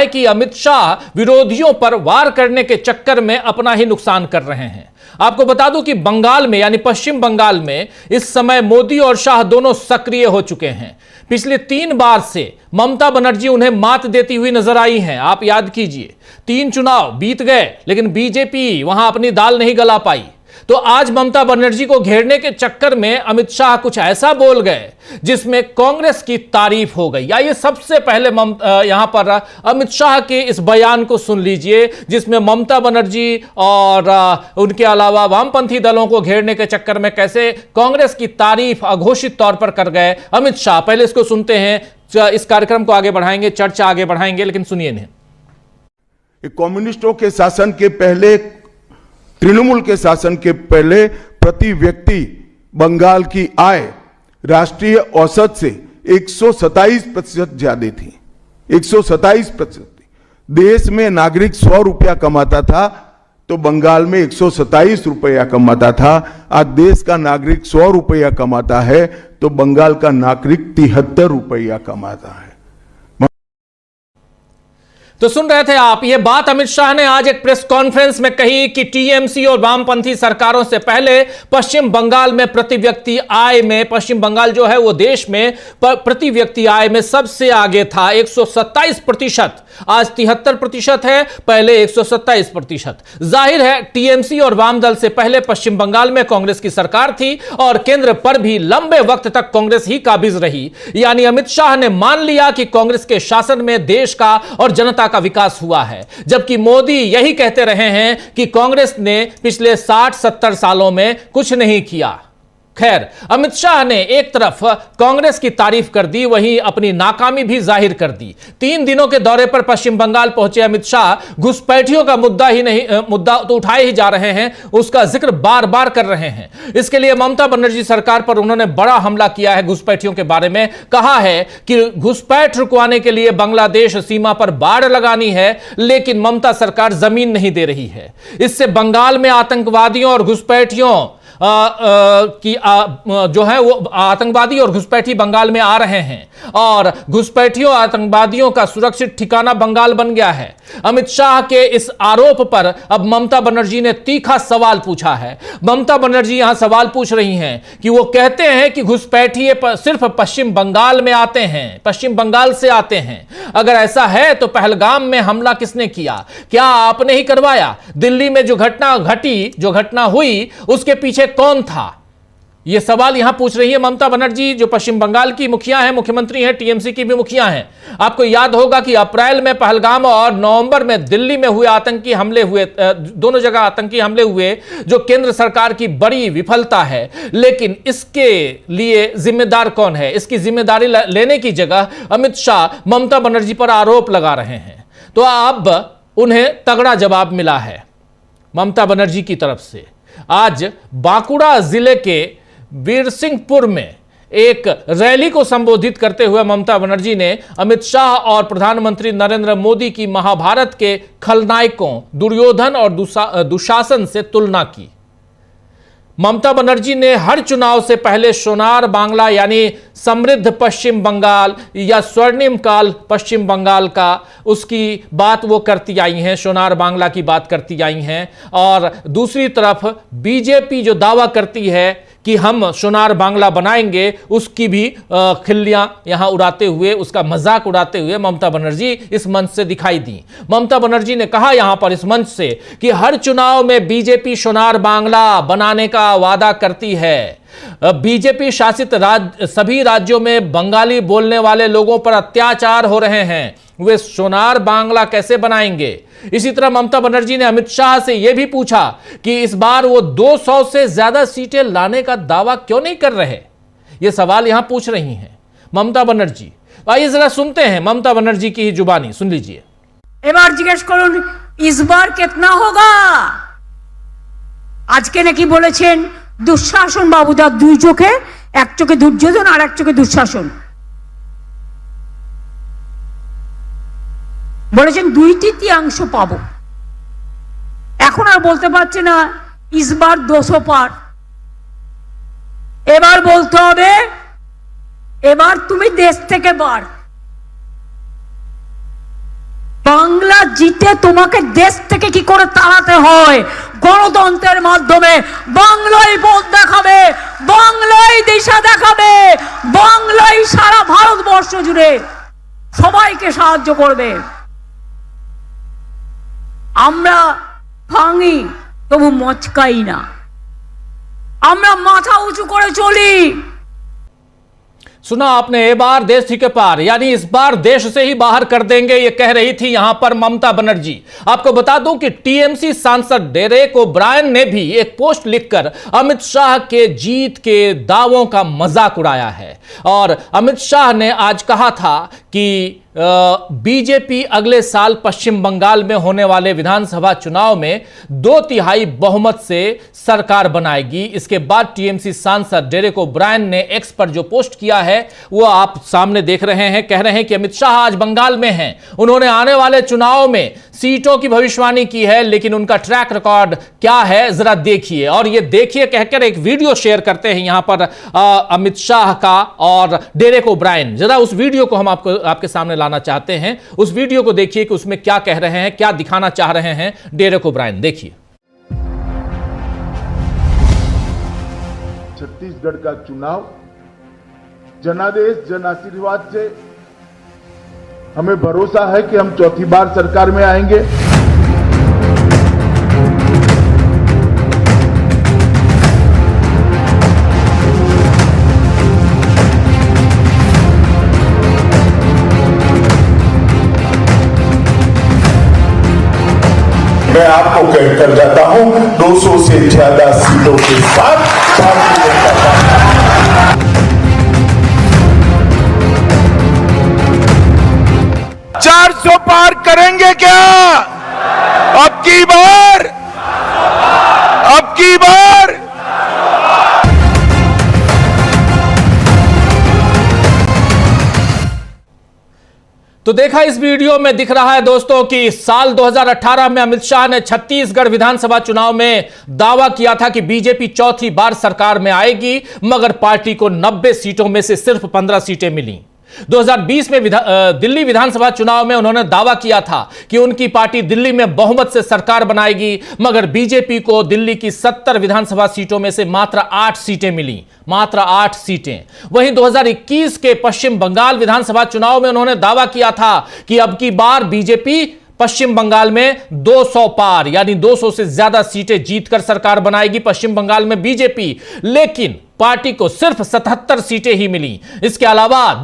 है कि अमित शाह विरोधियों पर वार करने के चक्कर में अपना ही नुकसान कर रहे हैं। आपको बता दूं कि बंगाल में यानी पश्चिम बंगाल में इस समय मोदी और शाह दोनों सक्रिय हो चुके हैं। पिछले 3 बार से ममता बनर्जी उन्हें मात देती हुई नजर आई हैं। आप याद कीजिए, 3 चुनाव बीत गए लेकिन बीजेपी वहां अपनी दाल नहीं गला पाई। तो आज ममता बनर्जी को घेरने के चक्कर में अमित शाह कुछ ऐसा बोल गए जिसमें कांग्रेस की तारीफ हो गई। आइए सबसे पहले यहां पर अमित शाह के इस बयान को सुन लीजिए, जिसमें ममता बनर्जी और उनके अलावा वामपंथी दलों को घेरने के चक्कर में कैसे कांग्रेस की तारीफ अघोषित तौर पर कर गए अमित शाह। पहले इसको सुनते हैं, इस कार्यक्रम को आगे बढ़ाएंगे, चर्चा आगे बढ़ाएंगे, लेकिन सुनिए नहीं। कम्युनिस्टों के शासन के पहले, तृणमूल के शासन के पहले प्रति व्यक्ति बंगाल की आय राष्ट्रीय औसत से 127% ज्यादा थी। 127%। देश में नागरिक 100 रुपया कमाता था तो बंगाल में 127 रुपया कमाता था। आज देश का नागरिक 100 रुपया कमाता है तो बंगाल का नागरिक 73 रुपया कमाता है। तो सुन रहे थे आप, यह बात अमित शाह ने आज एक प्रेस कॉन्फ्रेंस में कही कि टीएमसी और वामपंथी सरकारों से पहले पश्चिम बंगाल में प्रति व्यक्ति आय में, पश्चिम बंगाल जो है वो देश में प्रति व्यक्ति आय में सबसे आगे था। 127%, आज 73% है, पहले 127%। जाहिर है टीएमसी और वाम दल से पहले पश्चिम बंगाल में कांग्रेस की सरकार थी और केंद्र पर भी लंबे वक्त तक कांग्रेस ही काबिज रही। यानी अमित शाह ने मान लिया कि कांग्रेस के शासन में देश का और जनता का विकास हुआ है, जबकि मोदी यही कहते रहे हैं कि कांग्रेस ने पिछले 60-70 सालों में कुछ नहीं किया। खैर, अमित शाह ने एक तरफ कांग्रेस की तारीफ कर दी, वहीं अपनी नाकामी भी जाहिर कर दी। 3 दिनों के दौरे पर पश्चिम बंगाल पहुंचे अमित शाह घुसपैठियों का मुद्दा तो उठाए ही जा रहे हैं, उसका जिक्र बार बार कर रहे हैं। इसके लिए ममता बनर्जी सरकार पर उन्होंने बड़ा हमला किया है। घुसपैठियों के बारे में कहा है कि घुसपैठ रुकवाने के लिए बांग्लादेश सीमा पर बाड़ लगानी है, लेकिन ममता सरकार जमीन नहीं दे रही है। इससे बंगाल में आतंकवादियों और घुसपैठियों जो है वो आतंकवादी और घुसपैठी बंगाल में आ रहे हैं और घुसपैठियों आतंकवादियों का सुरक्षित ठिकाना बंगाल बन गया है। अमित शाह के इस आरोप पर अब ममता बनर्जी ने तीखा सवाल पूछा है। ममता बनर्जी यहां सवाल पूछ रही हैं कि वो कहते हैं कि घुसपैठी सिर्फ पश्चिम बंगाल में आते हैं, पश्चिम बंगाल से आते हैं। अगर ऐसा है तो पहलगाम में हमला किसने किया? क्या आपने ही करवाया? दिल्ली में जो घटना हुई उसके पीछे कौन था? यह सवाल यहां पूछ रही है ममता बनर्जी, जो पश्चिम बंगाल की मुखिया हैं, मुख्यमंत्री हैं, टीएमसी की भी मुखिया हैं। आपको याद होगा कि अप्रैल में पहलगाम और नवंबर में दिल्ली में हुए आतंकी हमले हुए, दोनों जगह आतंकी हमले हुए, जो केंद्र सरकार की बड़ी विफलता है। लेकिन इसके लिए जिम्मेदार कौन है? इसकी जिम्मेदारी लेने की जगह अमित शाह ममता बनर्जी पर आरोप लगा रहे हैं। तो अब उन्हें तगड़ा जवाब मिला है ममता बनर्जी की तरफ से। आज बांकुड़ा जिले के वीरसिंहपुर में एक रैली को संबोधित करते हुए ममता बनर्जी ने अमित शाह और प्रधानमंत्री नरेंद्र मोदी की महाभारत के खलनायकों दुर्योधन और दुशासन से तुलना की। ममता बनर्जी ने हर चुनाव से पहले सोनार बांग्ला यानी समृद्ध पश्चिम बंगाल या स्वर्णिम काल पश्चिम बंगाल का, उसकी बात वो करती आई हैं, सोनार बांग्ला की बात करती आई हैं। और दूसरी तरफ बीजेपी जो दावा करती है कि हम सोनार बांग्ला बनाएंगे, उसकी भी खिल्लियां यहां उड़ाते हुए, उसका मजाक उड़ाते हुए ममता बनर्जी इस मंच से दिखाई दी। ममता बनर्जी ने कहा यहां पर इस मंच से कि हर चुनाव में बीजेपी सोनार बांग्ला बनाने का वादा करती है। बीजेपी शासित सभी राज्यों में बंगाली बोलने वाले लोगों पर अत्याचार हो रहे हैं, वे सोनार बांग्ला कैसे बनाएंगे? इसी तरह ममता बनर्जी ने अमित शाह से यह भी पूछा कि इस बार वो 200 से ज्यादा सीटें लाने का दावा क्यों नहीं कर रहे। यह सवाल यहां पूछ रही हैं ममता बनर्जी। आइए जरा सुनते हैं ममता बनर्जी की ही जुबानी, सुन लीजिए। এবার জিজ্ঞেস করুন इस बार कितना होगा। আজকে নাকি বলেছেন দুঃশাসন বাবুদার দুই চোখে, এক চোখে দুর্যোধন আর এক চোখে দুঃশাসন। বলেছেন 2/3 পাবো। এখন আর বলতে পারছে না ইসবার 200 পার। এবার বলতে হবে এবার তুমি দেশ থেকে বার। বাংলা জিতে তোমাকে দেশ থেকে কি করে তাড়াতে হয়, গণতন্ত্রের মাধ্যমে বাংলাই পথ দেখাবে, বাংলাই দিশা দেখাবে, বাংলাই সারা ভারতবর্ষ জুড়ে সবাইকে সাহায্য করবে। আমরা ভাঙি তবু মচকাই না, আমরা মাথা উঁচু করে চলি। सुना आपने, ये बार देश ही के पार, यानी इस बार देश से ही बाहर कर देंगे, ये कह रही थी यहां पर ममता बनर्जी। आपको बता दूं कि टीएमसी सांसद डेरेक ओब्रायन ने भी एक पोस्ट लिखकर अमित शाह के जीत के दावों का मजाक उड़ाया है। और अमित शाह ने आज कहा था कि बीजेपी अगले साल पश्चिम बंगाल में होने वाले विधानसभा चुनाव में 2/3 बहुमत से सरकार बनाएगी। इसके बाद टीएमसी सांसद डेरेक ओब्रायन ने एक्स पर जो पोस्ट किया है वो आप सामने देख रहे हैं। कह रहे हैं कि अमित शाह आज बंगाल में हैं, उन्होंने आने वाले चुनाव में सीटों की भविष्यवाणी की है, लेकिन उनका ट्रैक रिकॉर्ड क्या है जरा देखिए। और ये देखिए कहकर एक वीडियो शेयर करते हैं यहां पर अमित शाह का और डेरेक ओब्रायन। जरा उस वीडियो को हम आपके सामने लाना चाहते हैं। उस वीडियो को देखिए कि उसमें क्या कह रहे हैं, क्या दिखाना चाह रहे हैं डेरेक ओब्रायन। देखिए। छत्तीसगढ़ का चुनाव जनादेश जन आशीर्वाद से हमें भरोसा है कि हम चौथी बार सरकार में आएंगे। मैं आपको कहकर जाता हूं 200 से ज्यादा सीटों के साथ भारतीय जनता पार्टी 400 पार करेंगे क्या? अब की बार तो देखा इस वीडियो में दिख रहा है दोस्तों कि साल 2018 में अमित शाह ने छत्तीसगढ़ विधानसभा चुनाव में दावा किया था कि बीजेपी चौथी बार सरकार में आएगी, मगर पार्टी को 90 सीटों में से सिर्फ 15 सीटें मिली। 2020 में दिल्ली विधानसभा चुनाव में उन्होंने दावा किया था कि उनकी पार्टी दिल्ली में बहुमत से सरकार बनाएगी, मगर बीजेपी को दिल्ली की 70 विधानसभा सीटों में से मात्र 8 सीटें मिली, मात्र 8 सीटें। वहीं 2021 के पश्चिम बंगाल विधानसभा चुनाव में उन्होंने दावा किया था कि अब की बार बीजेपी पश्चिम बंगाल में 200 पार, यानी 200 से ज्यादा सीटें जीतकर सरकार बनाएगी पश्चिम बंगाल में बीजेपी। लेकिन पार्टी को सिर्फ 77 सीटें ही मिली। इसके अलावा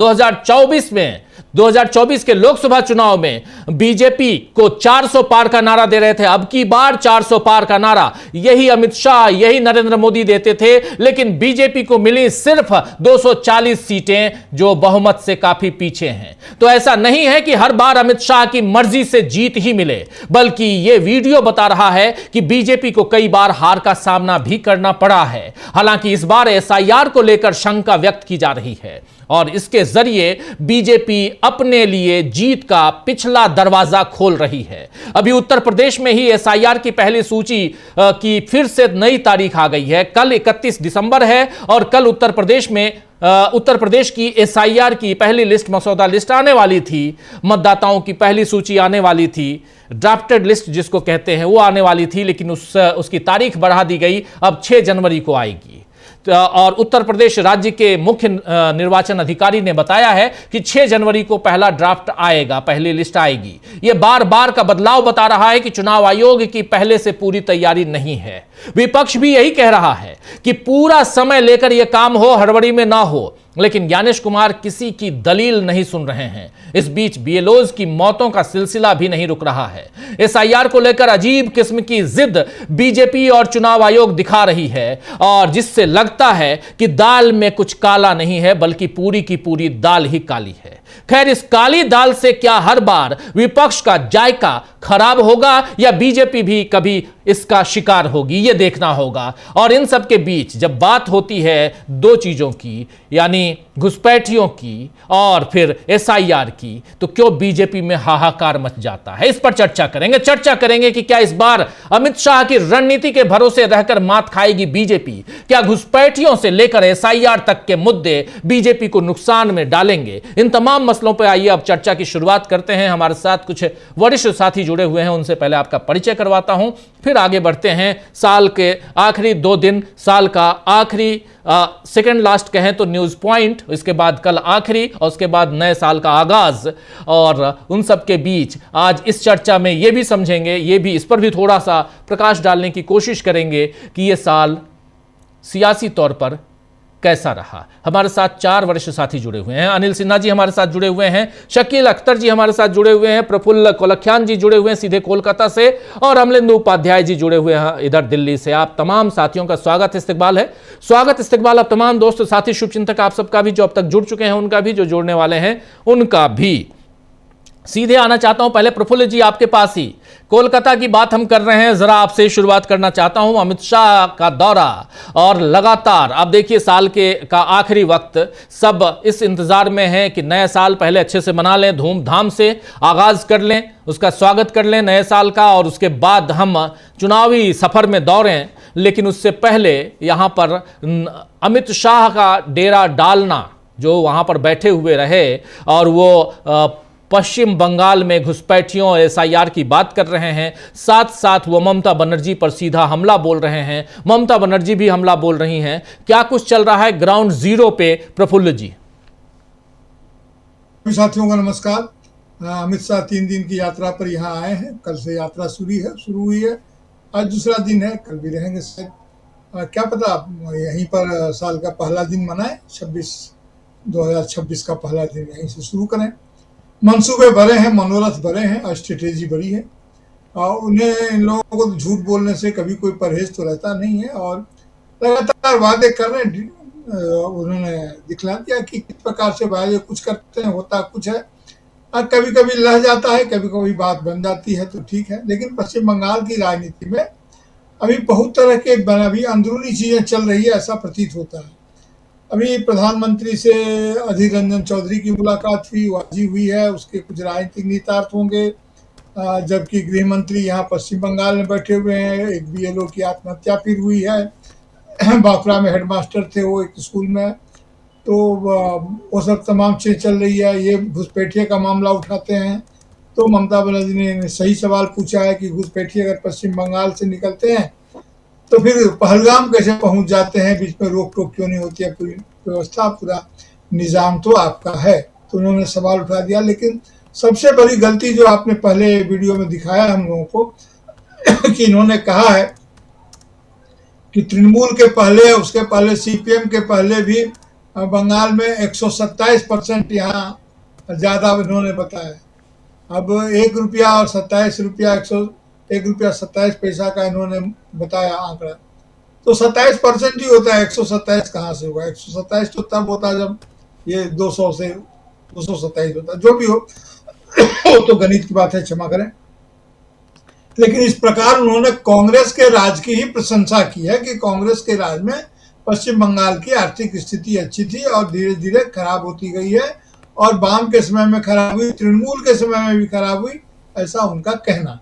2024 के लोकसभा चुनाव में बीजेपी को 400 पार का नारा दे रहे थे। अब की बार 400 पार का नारा यही अमित शाह, यही नरेंद्र मोदी देते थे, लेकिन बीजेपी को मिली सिर्फ 240 सीटें, जो बहुमत से काफी पीछे हैं। तो ऐसा नहीं है कि हर बार अमित शाह की मर्जी से जीत ही मिले, बल्कि यह वीडियो बता रहा है कि बीजेपी को कई बार हार का सामना भी करना पड़ा है। हालांकि इस बार एसआईआर को लेकर शंका व्यक्त की जा रही है और इसके जरिए बीजेपी अपने लिए जीत का पिछला दरवाजा खोल रही है। अभी उत्तर प्रदेश में ही एसआईआर की पहली सूची की फिर से नई तारीख आ गई है। कल 31 दिसंबर है और कल उत्तर प्रदेश की एसआईआर की पहली लिस्ट, मसौदा लिस्ट आने वाली थी। मतदाताओं की पहली सूची आने वाली थी, ड्राफ्टेड लिस्ट जिसको कहते हैं, वो आने वाली थी, लेकिन उसकी तारीख बढ़ा दी गई, अब 6 जनवरी को आएगी। और उत्तर प्रदेश राज्य के मुख्य निर्वाचन अधिकारी ने बताया है कि 6 जनवरी को पहला ड्राफ्ट आएगा, पहली लिस्ट आएगी। यह बार बार का बदलाव बता रहा है कि चुनाव आयोग की पहले से पूरी तैयारी नहीं है। विपक्ष भी यही कह रहा है कि पूरा समय लेकर यह काम हो, हड़बड़ी में ना हो, लेकिन ज्ञानेश कुमार किसी की दलील नहीं सुन रहे हैं। इस बीच बीएलओज की मौतों का सिलसिला भी नहीं रुक रहा है। एसआईआर को लेकर अजीब किस्म की जिद बीजेपी और चुनाव आयोग दिखा रही है, और जिससे लगता है कि दाल में कुछ काला नहीं है, बल्कि पूरी की पूरी दाल ही काली है। खैर, इस काली दाल से क्या हर बार विपक्ष का जायका खराब होगा, या बीजेपी भी कभी इसका शिकार होगी, ये देखना होगा। और इन सब के बीच जब बात होती है दो चीजों की, यानी घुसपैठियों की और फिर एसआईआर की, तो क्यों बीजेपी में हाहाकार मच जाता है, इस पर चर्चा करेंगे कि क्या इस बार अमित शाह की रणनीति के भरोसे रहकर मात खाएगी बीजेपी? क्या घुसपैठियों से लेकर एसआईआर तक के मुद्दे बीजेपी को नुकसान में डालेंगे? इन तमाम मसलों पर आइए अब चर्चा की शुरुआत करते हैं। हमारे साथ कुछ वरिष्ठ साथी जुड़े हुए हैं, उनसे पहले आपका परिचय करवाता हूं, फिर आगे बढ़ते हैं। साल के आखिरी 2 दिन, साल का आखिरी सेकंड लास्ट कहें तो न्यूज पॉइंट, इसके बाद कल आखिरी और उसके बाद नए साल का आगाज, और उन सब के बीच आज इस चर्चा में यह भी समझेंगे, ये भी इस पर भी थोड़ा सा प्रकाश डालने की कोशिश करेंगे कि यह साल सियासी तौर पर कैसा रहा। हमारे साथ 4 वरिष्ठ साथी जुड़े हुए हैं। अनिल सिन्हा जी हमारे साथ जुड़े हुए हैं, शकील अख्तर जी हमारे साथ जुड़े हुए हैं, प्रफुल्ल कोलख्यान जी जुड़े हुए हैं सीधे कोलकाता से, और अमलेंदु उपाध्याय जी जुड़े हुए हैं इधर दिल्ली से। आप तमाम साथियों का स्वागत इस्तकबाल आप तमाम दोस्त साथी शुभचिंतक आप सबका भी, जो अब तक जुड़ चुके हैं उनका भी, जो जुड़ने वाले हैं उनका भी। सीधे आना चाहता हूं पहले प्रफुल्ल जी आपके पास ही, कोलकाता की बात हम कर रहे हैं, जरा आपसे शुरुआत करना चाहता हूं। अमित शाह का दौरा और लगातार आप देखिए साल का आखिरी वक्त, सब इस इंतजार में है कि नया साल पहले अच्छे से मना लें, धूमधाम से आगाज कर लें, उसका स्वागत कर लें नए साल का, और उसके बाद हम चुनावी सफर में दौड़ें। लेकिन उससे पहले यहां पर अमित शाह का डेरा डालना, जो वहां पर बैठे हुए रहे और वो पश्चिम बंगाल में घुसपैठियों और एसआईआर की बात कर रहे हैं, साथ साथ वो ममता बनर्जी पर सीधा हमला बोल रहे हैं, ममता बनर्जी भी हमला बोल रही हैं। क्या कुछ चल रहा है ग्राउंड जीरो पे प्रफुल्ल जी? साथियों को नमस्कार। अमित शाह 3 दिन की यात्रा पर यहाँ आए हैं। कल से यात्रा शुरू हुई है, आज दूसरा दिन है, कल भी रहेंगे शायद। क्या पता यहीं पर साल का पहला दिन मनाए, 2026 का पहला दिन यहीं से शुरू करें। मंसूबे बड़े हैं, मनोरथ बड़े हैं और स्ट्रेटेजी बड़ी है। उन्हें इन लोगों को झूठ बोलने से कभी कोई परहेज तो रहता नहीं है, और लगातार वादे कर रहे हैं। उन्होंने दिखला दिया कि किस प्रकार से वादे कुछ करते हैं, होता कुछ है। कभी कभी लह जाता है, कभी कभी बात बन जाती है, तो ठीक है। लेकिन पश्चिम बंगाल की राजनीति में अभी बहुत तरह के अभी अंदरूनी चीजें चल रही है, ऐसा प्रतीत होता है। अभी प्रधानमंत्री से अधीर रंजन चौधरी की मुलाकात हुई, वो आज ही हुई है, उसके कुछ राजनीतिक निहितार्थ होंगे। जबकि गृह मंत्री यहाँ पश्चिम बंगाल में बैठे हुए हैं। एक बीएलओ की आत्महत्या फिर हुई है, बांकुड़ा में हेडमास्टर थे वो एक स्कूल में, तो वो सब तमाम चीज़ चल रही है। ये घुसपैठिए का मामला उठाते हैं, तो ममता बनर्जी ने सही सवाल पूछा है कि घुसपैठिए अगर पश्चिम बंगाल से निकलते हैं तो फिर पहलगाम कैसे पहुंच जाते हैं, बीच में रोक टोक क्यों नहीं होती है, पूरी व्यवस्था पूरा निजाम तो आपका है। तो उन्होंने सवाल उठा दिया। लेकिन सबसे बड़ी गलती जो आपने पहले वीडियो में दिखाया हम लोगों को कि इन्होंने कहा है कि तृणमूल के पहले, उसके पहले सीपीएम के पहले भी बंगाल में 127% यहाँ ज्यादा इन्होंने बताया। अब 1 रुपया और 27 रुपया, 1 रुपया 27 पैसा का इन्होंने बताया आंकड़ा, तो 27% ही होता है। 127 कहाँ से होगा? 127 तो तब होता जब ये 200 से 227 होता, जो भी हो वो तो गणित की बात है, क्षमा करें। लेकिन इस प्रकार उन्होंने कांग्रेस के राज की ही प्रशंसा की है कि कांग्रेस के राज में पश्चिम बंगाल की आर्थिक स्थिति अच्छी थी और धीरे धीरे खराब होती गई है, और वाम के समय में खराब हुई, तृणमूल के समय में भी खराब हुई, ऐसा उनका कहना।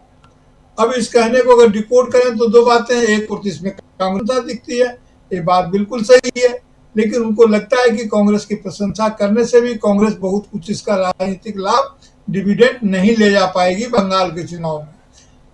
अब इस कहने को अगर डिकोड करें तो 2 बातें हैं। एक और इसमें कांग्रेस दिखती है, ये बात बिल्कुल सही है। लेकिन उनको लगता है कि कांग्रेस की प्रशंसा करने से भी कांग्रेस बहुत कुछ इसका राजनीतिक लाभ, डिविडेंड नहीं ले जा पाएगी बंगाल के चुनाव में,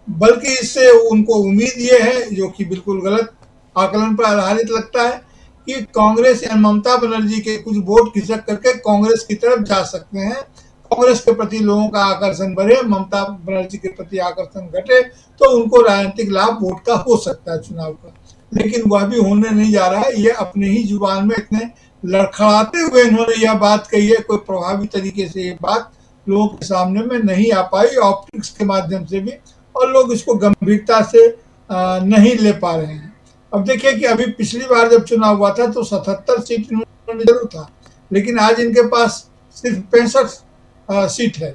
बल्कि इससे उनको उम्मीद ये है, जो कि बिल्कुल गलत आकलन पर आधारित लगता है, कि कांग्रेस या ममता बनर्जी के कुछ वोट खिसक करके कांग्रेस की तरफ जा सकते हैं, कांग्रेस के प्रति लोगों का आकर्षण बढ़े, ममता बनर्जी के प्रति आकर्षण घटे, तो उनको राजनीतिक लाभ वोट का हो सकता है चुनाव का। लेकिन वह भी होने नहीं जा रहा है। ये अपने ही जुबान में इतने लड़खड़ाते हुए इन्होंने यह बात कही है, कोई प्रभावी तरीके से ये बात लोगों के सामने में नहीं आ पाई, ऑप्टिक्स के माध्यम से भी, और लोग इसको गंभीरता से नहीं ले पा रहे हैं। अब देखिए कि अभी पिछली बार जब चुनाव हुआ था तो 77 सीट इन्होंने जरूर था, लेकिन आज इनके पास सिर्फ 65 सीट है,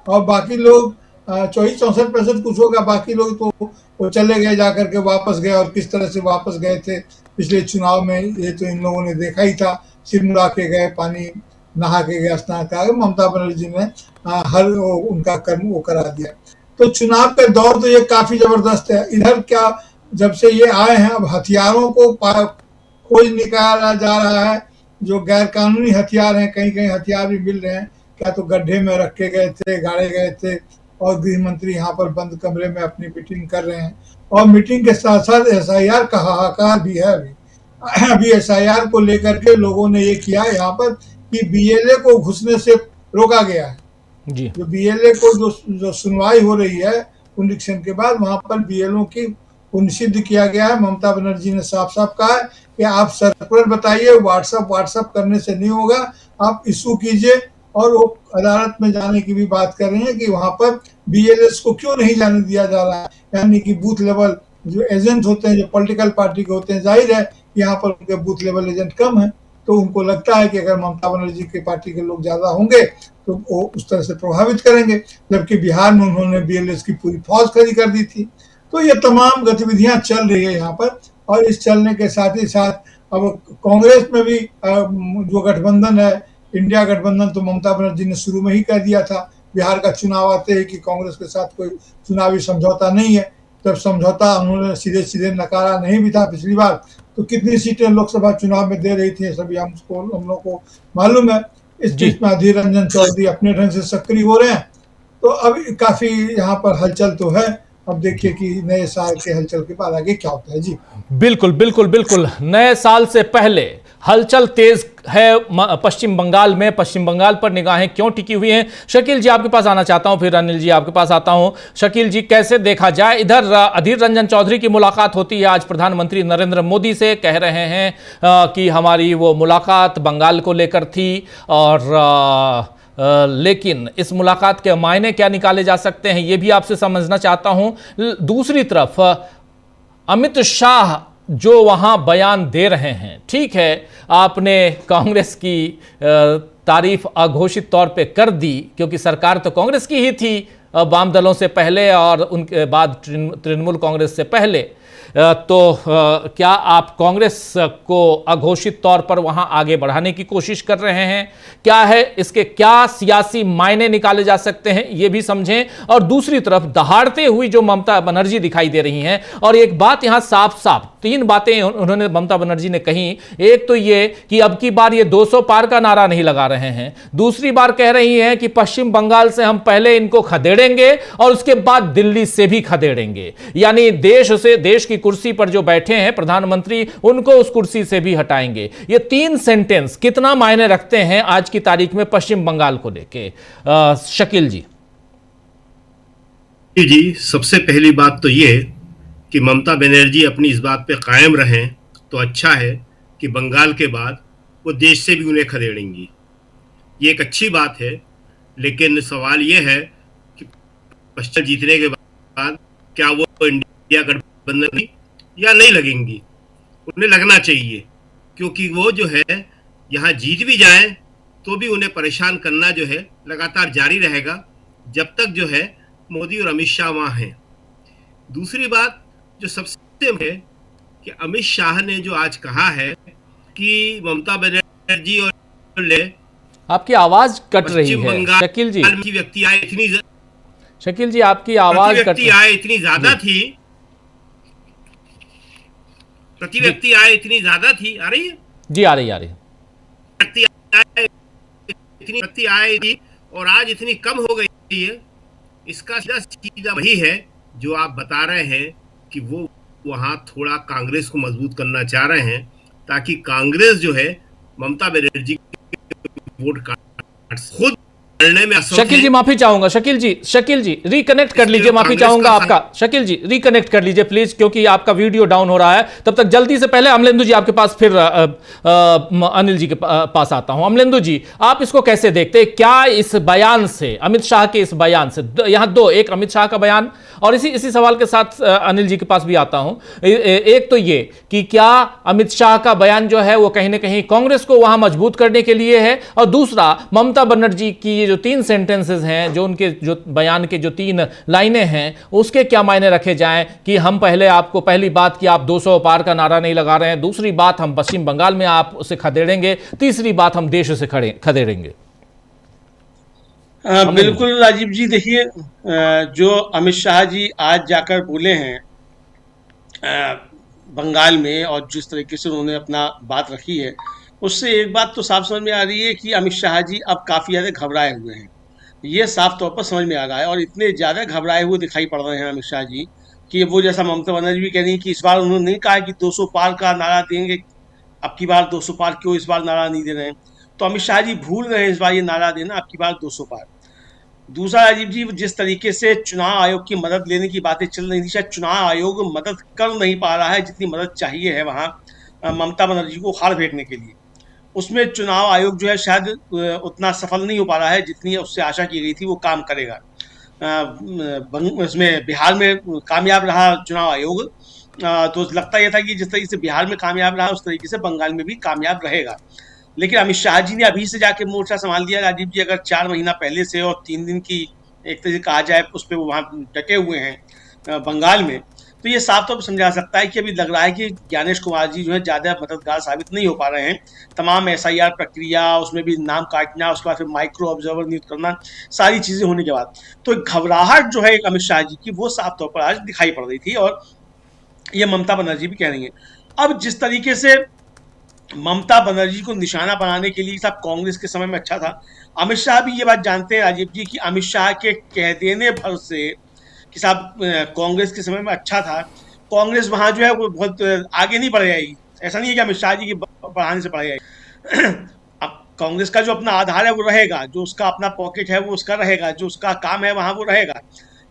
और बाकी लोग 64% कुछ होगा, बाकी लोग तो वो चले गए, जाकर के वापस गए, और किस तरह से वापस गए थे पिछले चुनाव में ये तो इन लोगों ने देखा ही था। सिर मुड़ा के गए, पानी नहा के गए, स्नान कर, ममता बनर्जी ने हर उनका कर्म वो करा दिया। तो चुनाव का दौर तो ये काफी जबरदस्त है। इधर क्या, जब से ये आए हैं अब हथियारों को खोज निकाला जा रहा है, जो गैर कानूनी हथियार हैं, कहीं कहीं हथियार भी मिल रहे हैं, क्या तो गड्ढे में रखे गए थे, गाड़े गए थे, और गृह मंत्री यहाँ पर बंद कमरे में अपनी मीटिंग कर रहे हैं। और मीटिंग के साथ साथ SIR का हाहाकार भी है। अभी SIR को लेकर के लोगों ने ये किया यहाँ पर कि BLA को घुसने से रोका गया है जी। जो BLA को जो सुनवाई हो रही है पुनरीक्षण के बाद, वहां पर BLO की निषिद्ध किया गया है। ममता बनर्जी ने साफ साफ कहा है कि आप सर्कुलर बताइए, व्हाट्सएप करने से नहीं होगा, आप इशू कीजिए। और वो अदालत में जाने की भी बात कर रहे हैं कि वहां पर BLS को क्यों नहीं जाने दिया जा रहा है, यानी कि बूथ लेवल जो एजेंट होते हैं, जो पॉलिटिकल पार्टी के होते हैं, जाहिर है यहाँ पर उनके बूथ लेवल एजेंट कम है, तो उनको लगता है कि अगर ममता बनर्जी की पार्टी के लोग ज्यादा होंगे तो वो उस तरह से प्रभावित करेंगे। जबकि बिहार में उन्होंने BLS की पूरी फौज खड़ी कर दी थी। तो ये तमाम गतिविधियां चल रही है यहाँ पर। और इस चलने के साथ ही साथ अब कांग्रेस में भी जो गठबंधन है, इंडिया गठबंधन, तो ममता बनर्जी ने शुरू में ही कह दिया था बिहार का चुनाव आते ही कि कांग्रेस के साथ कोई चुनावी समझौता नहीं है। जब समझौता उन्होंने सीधे सीधे नकारा नहीं भी था पिछली बार, तो कितनी सीटें लोकसभा चुनाव में दे रही थी सभी हम लोगों को मालूम है। इस बीच में अधीर रंजन चौधरी अपने ढंग से सक्रिय हो रहे हैं। तो अब काफी यहाँ पर हलचल तो है। अब देखिए कि नए साल के हलचल के बाद आगे क्या होता है। जी बिल्कुल बिल्कुल बिल्कुल, नए साल से पहले हलचल तेज है पश्चिम बंगाल में। पश्चिम बंगाल पर निगाहें क्यों टिकी हुई हैं? शकील जी आपके पास आना चाहता हूं, फिर अनिल जी आपके पास आता हूं। शकील जी, कैसे देखा जाए, इधर अधीर रंजन चौधरी की मुलाकात होती है आज प्रधानमंत्री नरेंद्र मोदी से, कह रहे हैं कि हमारी वो मुलाकात बंगाल को लेकर थी, और लेकिन इस मुलाकात के मायने क्या निकाले जा सकते हैं ये भी आपसे समझना चाहता हूं। दूसरी तरफ अमित शाह जो वहां बयान दे रहे हैं, ठीक है, आपने कांग्रेस की तारीफ अघोषित तौर पे कर दी, क्योंकि सरकार तो कांग्रेस की ही थी वाम दलों से पहले और उनके बाद तृणमूल कांग्रेस से पहले। तो क्या आप कांग्रेस को अघोषित तौर पर वहां आगे बढ़ाने की कोशिश कर रहे हैं? क्या है इसके, क्या सियासी मायने निकाले जा सकते हैं ये भी समझें। और दूसरी तरफ दहाड़ते हुई जो ममता बनर्जी दिखाई दे रही हैं, और एक बात यहां साफ साफ, तीन बातें उन्होंने ममता बनर्जी ने कही। एक तो ये कि अब की बार ये 200 पार का नारा नहीं लगा रहे हैं। दूसरी बार कह रही हैं कि पश्चिम बंगाल से हम पहले इनको खदेड़ेंगे और उसके बाद दिल्ली से भी खदेड़ेंगे, यानी देश की कुर्सी पर जो बैठे हैं प्रधानमंत्री, उनको उस कुर्सी से भी हटाएंगे। ये तीन सेंटेंस कितना मायने रखते हैं आज की तारीख में पश्चिम बंगाल को लेके? शकील जी। जी, सबसे पहली बात तो ये कि ममता बनर्जी अपनी इस बात पे कायम रहें तो अच्छा है कि बंगाल के बाद वो देश से भी उन्हें खदेड़ेंगी। ये एक अच्छी बात है, लेकिन सवाल ये है कि पश्चिम जीतने के बाद क्या वो इंडिया गठबंधन या नहीं लगेंगी? उन्हें लगना चाहिए, क्योंकि वो जो है यहाँ जीत भी जाएं तो भी उन्हें परेशान करना जो है लगातार जारी रहेगा जब तक जो है मोदी और अमित शाह वहाँ हैं। दूसरी बात जो सबसे है कि अमित शाह ने जो आज कहा है कि ममता बनर्जी और आपकी आवाज कट रही है शकील जी। व्यक्ति आए इतनी, शकील जी आपकी आवाज व्यक्ति आए इतनी ज्यादा थी, प्रति व्यक्ति आए इतनी ज्यादा थी। आ रही है जी? आ रही व्यक्ति आए थी और आज इतनी कम हो गई है। इसका सीधा वही है जो आप बता रहे हैं कि वो वहां थोड़ा कांग्रेस को मजबूत करना चाह रहे हैं, ताकि कांग्रेस जो है ममता बनर्जी वोट काट खुद लड़ने में। शकील जी माफी चाहूंगा, शकील जी रिकनेक्ट कर लीजिए, माफी चाहूंगा आपका। शकील जी रिकनेक्ट कर लीजिए प्लीज, क्योंकि आपका वीडियो डाउन हो रहा है। तब तक जल्दी से पहले अमलेंदु जी आपके पास, फिर अनिल जी के पास आता हूं। अमलेंदु जी, आप इसको कैसे देखते हैं? क्या इस बयान से, अमित शाह के इस बयान से, यहां दो, एक अमित शाह का बयान और इसी सवाल के साथ अनिल जी के पास भी आता हूं। एक तो ये कि क्या अमित शाह का बयान जो है वो कहीं ना कहीं कांग्रेस को वहां मजबूत करने के लिए है, और दूसरा ममता बनर्जी की जो 3 सेंटेंसेस हैं, जो उनके जो बयान के जो 3 लाइनें हैं, उसके क्या मायने रखे जाएं कि हम पहली बात कि आप 200 पार का नारा नहीं लगा रहे हैं, दूसरी बात हम पश्चिम बंगाल में आप उसे खदेड़ेंगे, तीसरी बात हम देश से खदेड़ेंगे। बिल्कुल राजीव जी, देखिए जो अमित शाह जी आज जाकर बोले हैं बंगाल में और जिस तरीके से उन्होंने अपना बात रखी है, उससे एक बात तो साफ समझ में आ रही है कि अमित शाह जी अब काफ़ी ज़्यादा घबराए हुए हैं। ये साफ तौर पर समझ में आ रहा है, और इतने ज़्यादा घबराए हुए दिखाई पड़ रहे हैं अमित शाह जी कि वो, जैसा ममता बनर्जी भी कह रही है कि इस बार उन्होंने नहीं कहा कि 200 पार का नारा देंगे, अब की बार 200 पार क्यों इस बार नारा नहीं दे रहे हैं। तो अमित शाह जी भूल रहे हैं इस बार ये नारा देना, अब की बार 200 पार। दूसरा राजीव जी, जिस तरीके से चुनाव आयोग की मदद लेने की बातें चल रही थी, शायद चुनाव आयोग मदद कर नहीं पा रहा है जितनी मदद चाहिए है वहाँ ममता बनर्जी को उखाड़ फेंकने के लिए। उसमें चुनाव आयोग जो है शायद उतना सफल नहीं हो पा रहा है जितनी उससे आशा की गई थी वो काम करेगा। इसमें बिहार में कामयाब रहा चुनाव आयोग, तो लगता यह था कि जिस तरीके से बिहार में कामयाब रहा उस तरीके से बंगाल में भी कामयाब रहेगा। लेकिन अमित शाह जी ने अभी से जाके मोर्चा संभाल दिया राजीव जी। अगर 4 महीना पहले से और 3 दिन की एक तरह से कहा जाए उस पर वो वहाँ डटे हुए हैं बंगाल में, तो ये साफ तौर पर समझा सकता है कि अभी लग रहा है कि ज्ञानेश कुमार जी जो है ज़्यादा मददगार साबित नहीं हो पा रहे हैं। तमाम SIR प्रक्रिया, उसमें भी नाम काटना, उसके बाद फिर माइक्रो ऑब्जर्वर नियुक्त करना, सारी चीज़ें होने के बाद तो घबराहट जो है अमित शाह जी की वो साफ तौर पर आज दिखाई पड़ रही थी, और ये ममता बनर्जी भी कह रही हैं। अब जिस तरीके से ममता बनर्जी को निशाना बनाने के लिए साहब कांग्रेस के समय में अच्छा था, अमित शाह भी ये बात जानते हैं राजीव जी कि अमित शाह के कह देने भर से कि साहब कांग्रेस के समय में अच्छा था, कांग्रेस वहाँ जो है वो बहुत आगे नहीं बढ़ जाएगी। ऐसा नहीं है कि अमित शाह जी की बढ़ाने से बढ़ जाएगी। अब कांग्रेस का जो अपना आधार है वो रहेगा, जो उसका अपना पॉकेट है वो उसका रहेगा, जो उसका काम है वहाँ वो रहेगा,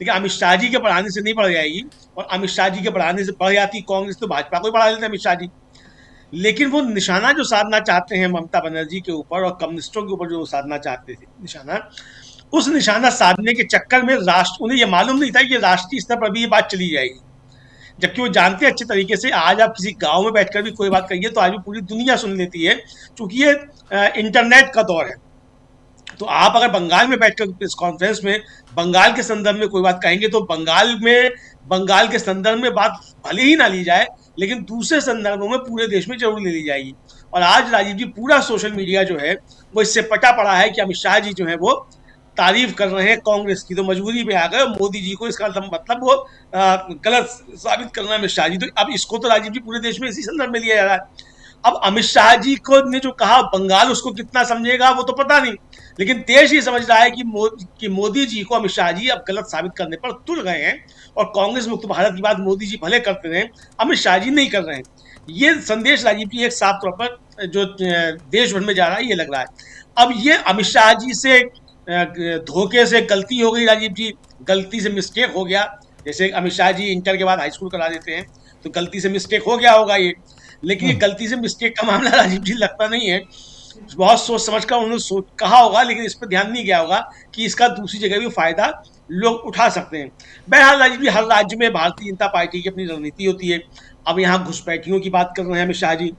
लेकिन अमित शाह जी के बढ़ाने से नहीं बढ़ जाएगी। और अमित शाह जी के बढ़ाने से बढ़ जाती कांग्रेस तो भाजपा को ही बढ़ा लेते अमित शाह जी। लेकिन वो निशाना जो साधना चाहते हैं ममता बनर्जी के ऊपर और कम्युनिस्टों के ऊपर जो साधना चाहते थे निशाना, उस निशाना साधने के चक्कर में उन्हें ये मालूम नहीं था कि राष्ट्रीय स्तर पर भी ये बात चली जाएगी। जबकि वो जानते हैं अच्छे तरीके से, आज आप किसी गांव में बैठकर भी कोई बात कहिए तो आज भी पूरी दुनिया सुन लेती है, क्योंकि ये इंटरनेट का दौर है। तो आप अगर बंगाल में बैठकर इस कॉन्फ्रेंस में बंगाल के संदर्भ में कोई बात कहेंगे तो बंगाल के संदर्भ में बात भले ही ना ली जाए, लेकिन दूसरे संदर्भों में पूरे देश में जरूर ले ली जाएगी। और आज राजीव जी पूरा सोशल मीडिया जो है वो इससे पटा पड़ा है कि अमित शाह जी जो है वो तारीफ कर रहे हैं कांग्रेस की, तो मजबूरी में आ गए मोदी जी को इसका मतलब वो गलत साबित करना है अमित शाह जी। तो अब इसको तो राजीव जी पूरे देश में इसी संदर्भ में लिया जा रहा है। अब अमित शाह जी को ने जो कहा बंगाल उसको कितना समझेगा वो तो पता नहीं, लेकिन देश ये समझ रहा है कि मोदी जी को अमित शाह जी अब गलत साबित करने पर तुल गए हैं, और कांग्रेस मुक्त भारत की बात मोदी जी भले करते रहे, अमित शाह जी नहीं कर रहे हैं। ये संदेश राजीव जी एक साफ तौर पर जो देश भर में जा रहा है ये लग रहा है। अब ये अमित शाह जी से धोखे से गलती हो गई राजीव जी, गलती से मिस्टेक हो गया। जैसे अमित शाह जी इंटर के बाद हाई स्कूल करा देते हैं तो गलती से मिस्टेक हो गया होगा ये, लेकिन ये गलती से मिस्टेक का मामला राजीव जी लगता नहीं है। बहुत सोच समझ कर उन्होंने कहा होगा, लेकिन इस पर ध्यान नहीं गया होगा कि इसका दूसरी जगह भी फायदा लोग उठा सकते हैं। बहरहाल राजीव जी, हर राज्य में भारतीय जनता पार्टी की अपनी रणनीति होती है। अब यहाँ घुसपैठियों की बात कर रहे हैं अमित शाह जी,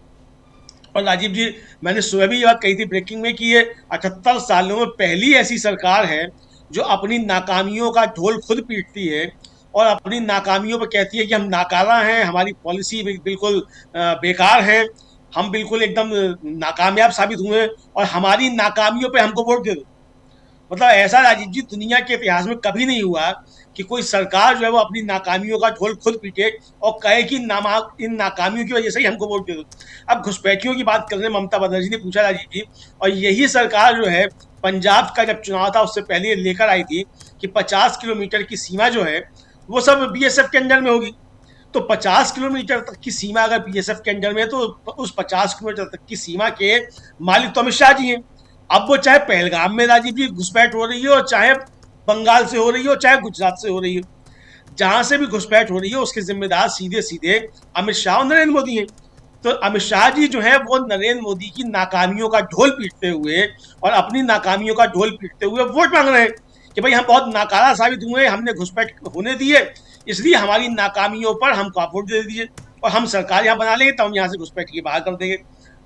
और राजीव जी मैंने सुबह भी ये बात कही थी ब्रेकिंग में कि ये 78 सालों में पहली ऐसी सरकार है जो अपनी नाकामियों का ढोल खुद पीटती है और अपनी नाकामियों पर कहती है कि हम नाकारा हैं, हमारी पॉलिसी बिल्कुल बेकार है, हम बिल्कुल एकदम नाकामयाब साबित हुए और हमारी नाकामियों पे हमको वोट दे दो। मतलब ऐसा राजीव जी दुनिया के इतिहास में कभी नहीं हुआ कि कोई सरकार जो है वो अपनी नाकामियों का ढोल खुद पीटे और कहे कि इन नाकामियों की वजह से ही हमको वोट दे दो। अब घुसपैठियों की बात करने ममता बनर्जी ने पूछा राजीव जी, और यही सरकार जो है पंजाब का जब चुनाव था उससे पहले लेकर आई थी कि 50 किलोमीटर की सीमा जो है वो सब BSF के अंडर में होगी। तो 50 किलोमीटर तक की सीमा अगर BSF के अंडर में है तो उस 50 किलोमीटर तक की सीमा के मालिक तो अमित शाह जी हैं। अब वो चाहे पहलगाम में राजीव जी घुसपैठ हो रही है, और चाहे बंगाल से हो रही हो, चाहे गुजरात से हो रही हो, जहां से भी घुसपैठ हो रही है उसके जिम्मेदार सीधे सीधे अमित शाह और नरेंद्र मोदी हैं। तो अमित शाह जी जो है वो नरेंद्र मोदी की नाकामियों का ढोल पीटते हुए और अपनी नाकामियों का ढोल पीटते हुए वोट मांग रहे हैं कि भाई हम बहुत नाकारा साबित हुए, हमने घुसपैठ होने दिए, इसलिए हमारी नाकामियों पर हमको आप वोट दे दीजिए और हम सरकार यहाँ बना लेंगे, तो हम यहाँ से घुसपैठ के बाहर कर देंगे।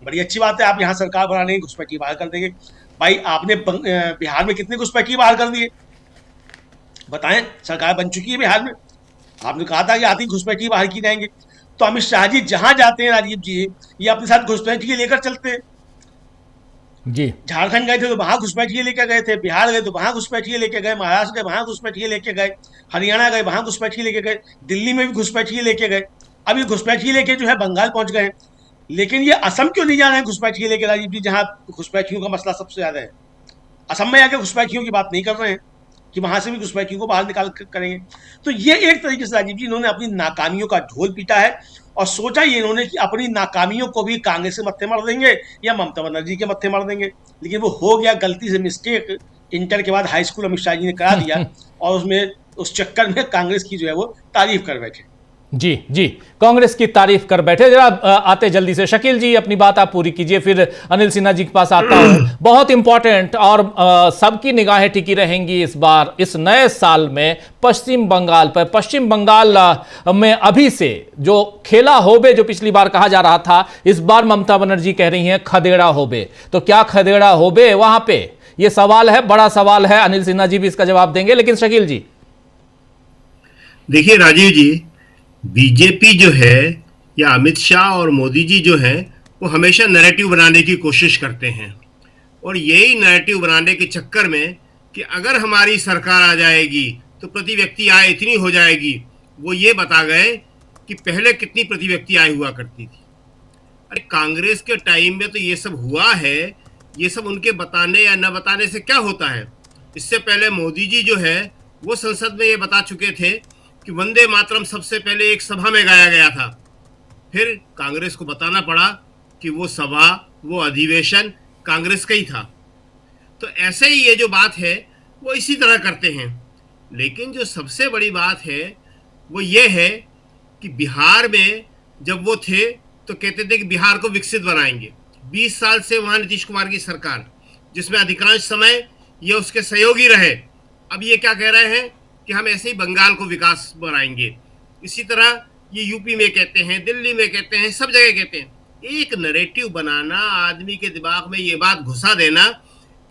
बड़ी अच्छी बात है, आप यहाँ सरकार बना लेंगे, घुसपैठ के बाहर कर देंगे। भाई आपने बिहार में कितने घुसपैठिए बाहर कर दिए, बताएं। सरकार बन चुकी है बिहार में, आपने कहा था कि आती घुसपैठिए बाहर की जाएंगे। तो अमित शाह जी जहां जाते हैं राजीव जी, ये अपने साथ घुसपैठिए लेकर चलते हैं। जी झारखंड गए थे तो वहां घुसपैठिए लेके गए थे, बिहार गए तो वहां घुसपैठिए लेके गए, महाराष्ट्र गए वहां घुसपैठिए लेके गए, हरियाणा गए वहां घुसपैठिए लेके गए, दिल्ली में भी घुसपैठिए लेके गए, अभी घुसपैठिए लेके जो है बंगाल पहुंच गए। लेकिन ये असम क्यों नहीं जा रहे हैं घुसपैठिए लेके राजीव जी, जहां घुसपैठियों का मसला सबसे ज्यादा है। असम में आके घुसपैठियों की बात नहीं कर रहे हैं कि वहां से भी घुसपैठियों को बाहर निकाल करेंगे। तो ये एक तरीके से राजीव जी इन्होंने अपनी नाकामियों का ढोल पीटा है और सोचा ये इन्होंने कि अपनी नाकामियों को भी कांग्रेस के मत्थे मार देंगे या ममता बनर्जी के मत्थे मार देंगे। लेकिन वो हो गया गलती से, मिस्टेक। इंटर के बाद हाई स्कूल अमित शाह जी ने करा दिया और उसमें उस चक्कर में कांग्रेस की जो है वो तारीफ कर बैठे। जी जी, कांग्रेस की तारीफ कर बैठे। जरा आते जल्दी से शकील जी, अपनी बात आप पूरी कीजिए, फिर अनिल सिन्हा जी के पास आता हूं। बहुत इंपॉर्टेंट और सबकी निगाहें टिकी रहेंगी इस बार इस नए साल में पश्चिम बंगाल पर। पश्चिम बंगाल में अभी से जो खेला होबे, जो पिछली बार कहा जा रहा था, इस बार ममता बनर्जी कह रही हैं खदेड़ा होबे। तो क्या खदेड़ा होबे वहां पे, यह सवाल है, बड़ा सवाल है। अनिल सिन्हा जी भी इसका जवाब देंगे, लेकिन शकील जी। देखिए राजीव जी, बीजेपी जो है या अमित शाह और मोदी जी जो है वो हमेशा नैरेटिव बनाने की कोशिश करते हैं, और यही नैरेटिव बनाने के चक्कर में कि अगर हमारी सरकार आ जाएगी तो प्रति व्यक्ति आय इतनी हो जाएगी, वो ये बता गए कि पहले कितनी प्रति व्यक्ति आय हुआ करती थी। अरे कांग्रेस के टाइम में तो ये सब हुआ है, ये सब उनके बताने या न बताने से क्या होता है। इससे पहले मोदी जी जो है वो संसद में ये बता चुके थे कि वंदे मातरम सबसे पहले एक सभा में गाया गया था। फिर कांग्रेस को बताना पड़ा कि वो सभा, वो अधिवेशन कांग्रेस का ही था। तो ऐसे ही ये जो बात है वो इसी तरह करते हैं। लेकिन जो सबसे बड़ी बात है वो ये है कि बिहार में जब वो थे तो कहते थे कि बिहार को विकसित बनाएंगे। 20 साल से वहाँ नीतीश कुमार की सरकार, जिसमें अधिकांश समय ये उसके सहयोगी रहे, अब ये क्या कह रहे हैं कि हम ऐसे ही बंगाल को विकास बनाएंगे। इसी तरह ये यूपी में कहते हैं, दिल्ली में कहते हैं, सब जगह कहते हैं। एक नैरेटिव बनाना, आदमी के दिमाग में ये बात घुसा देना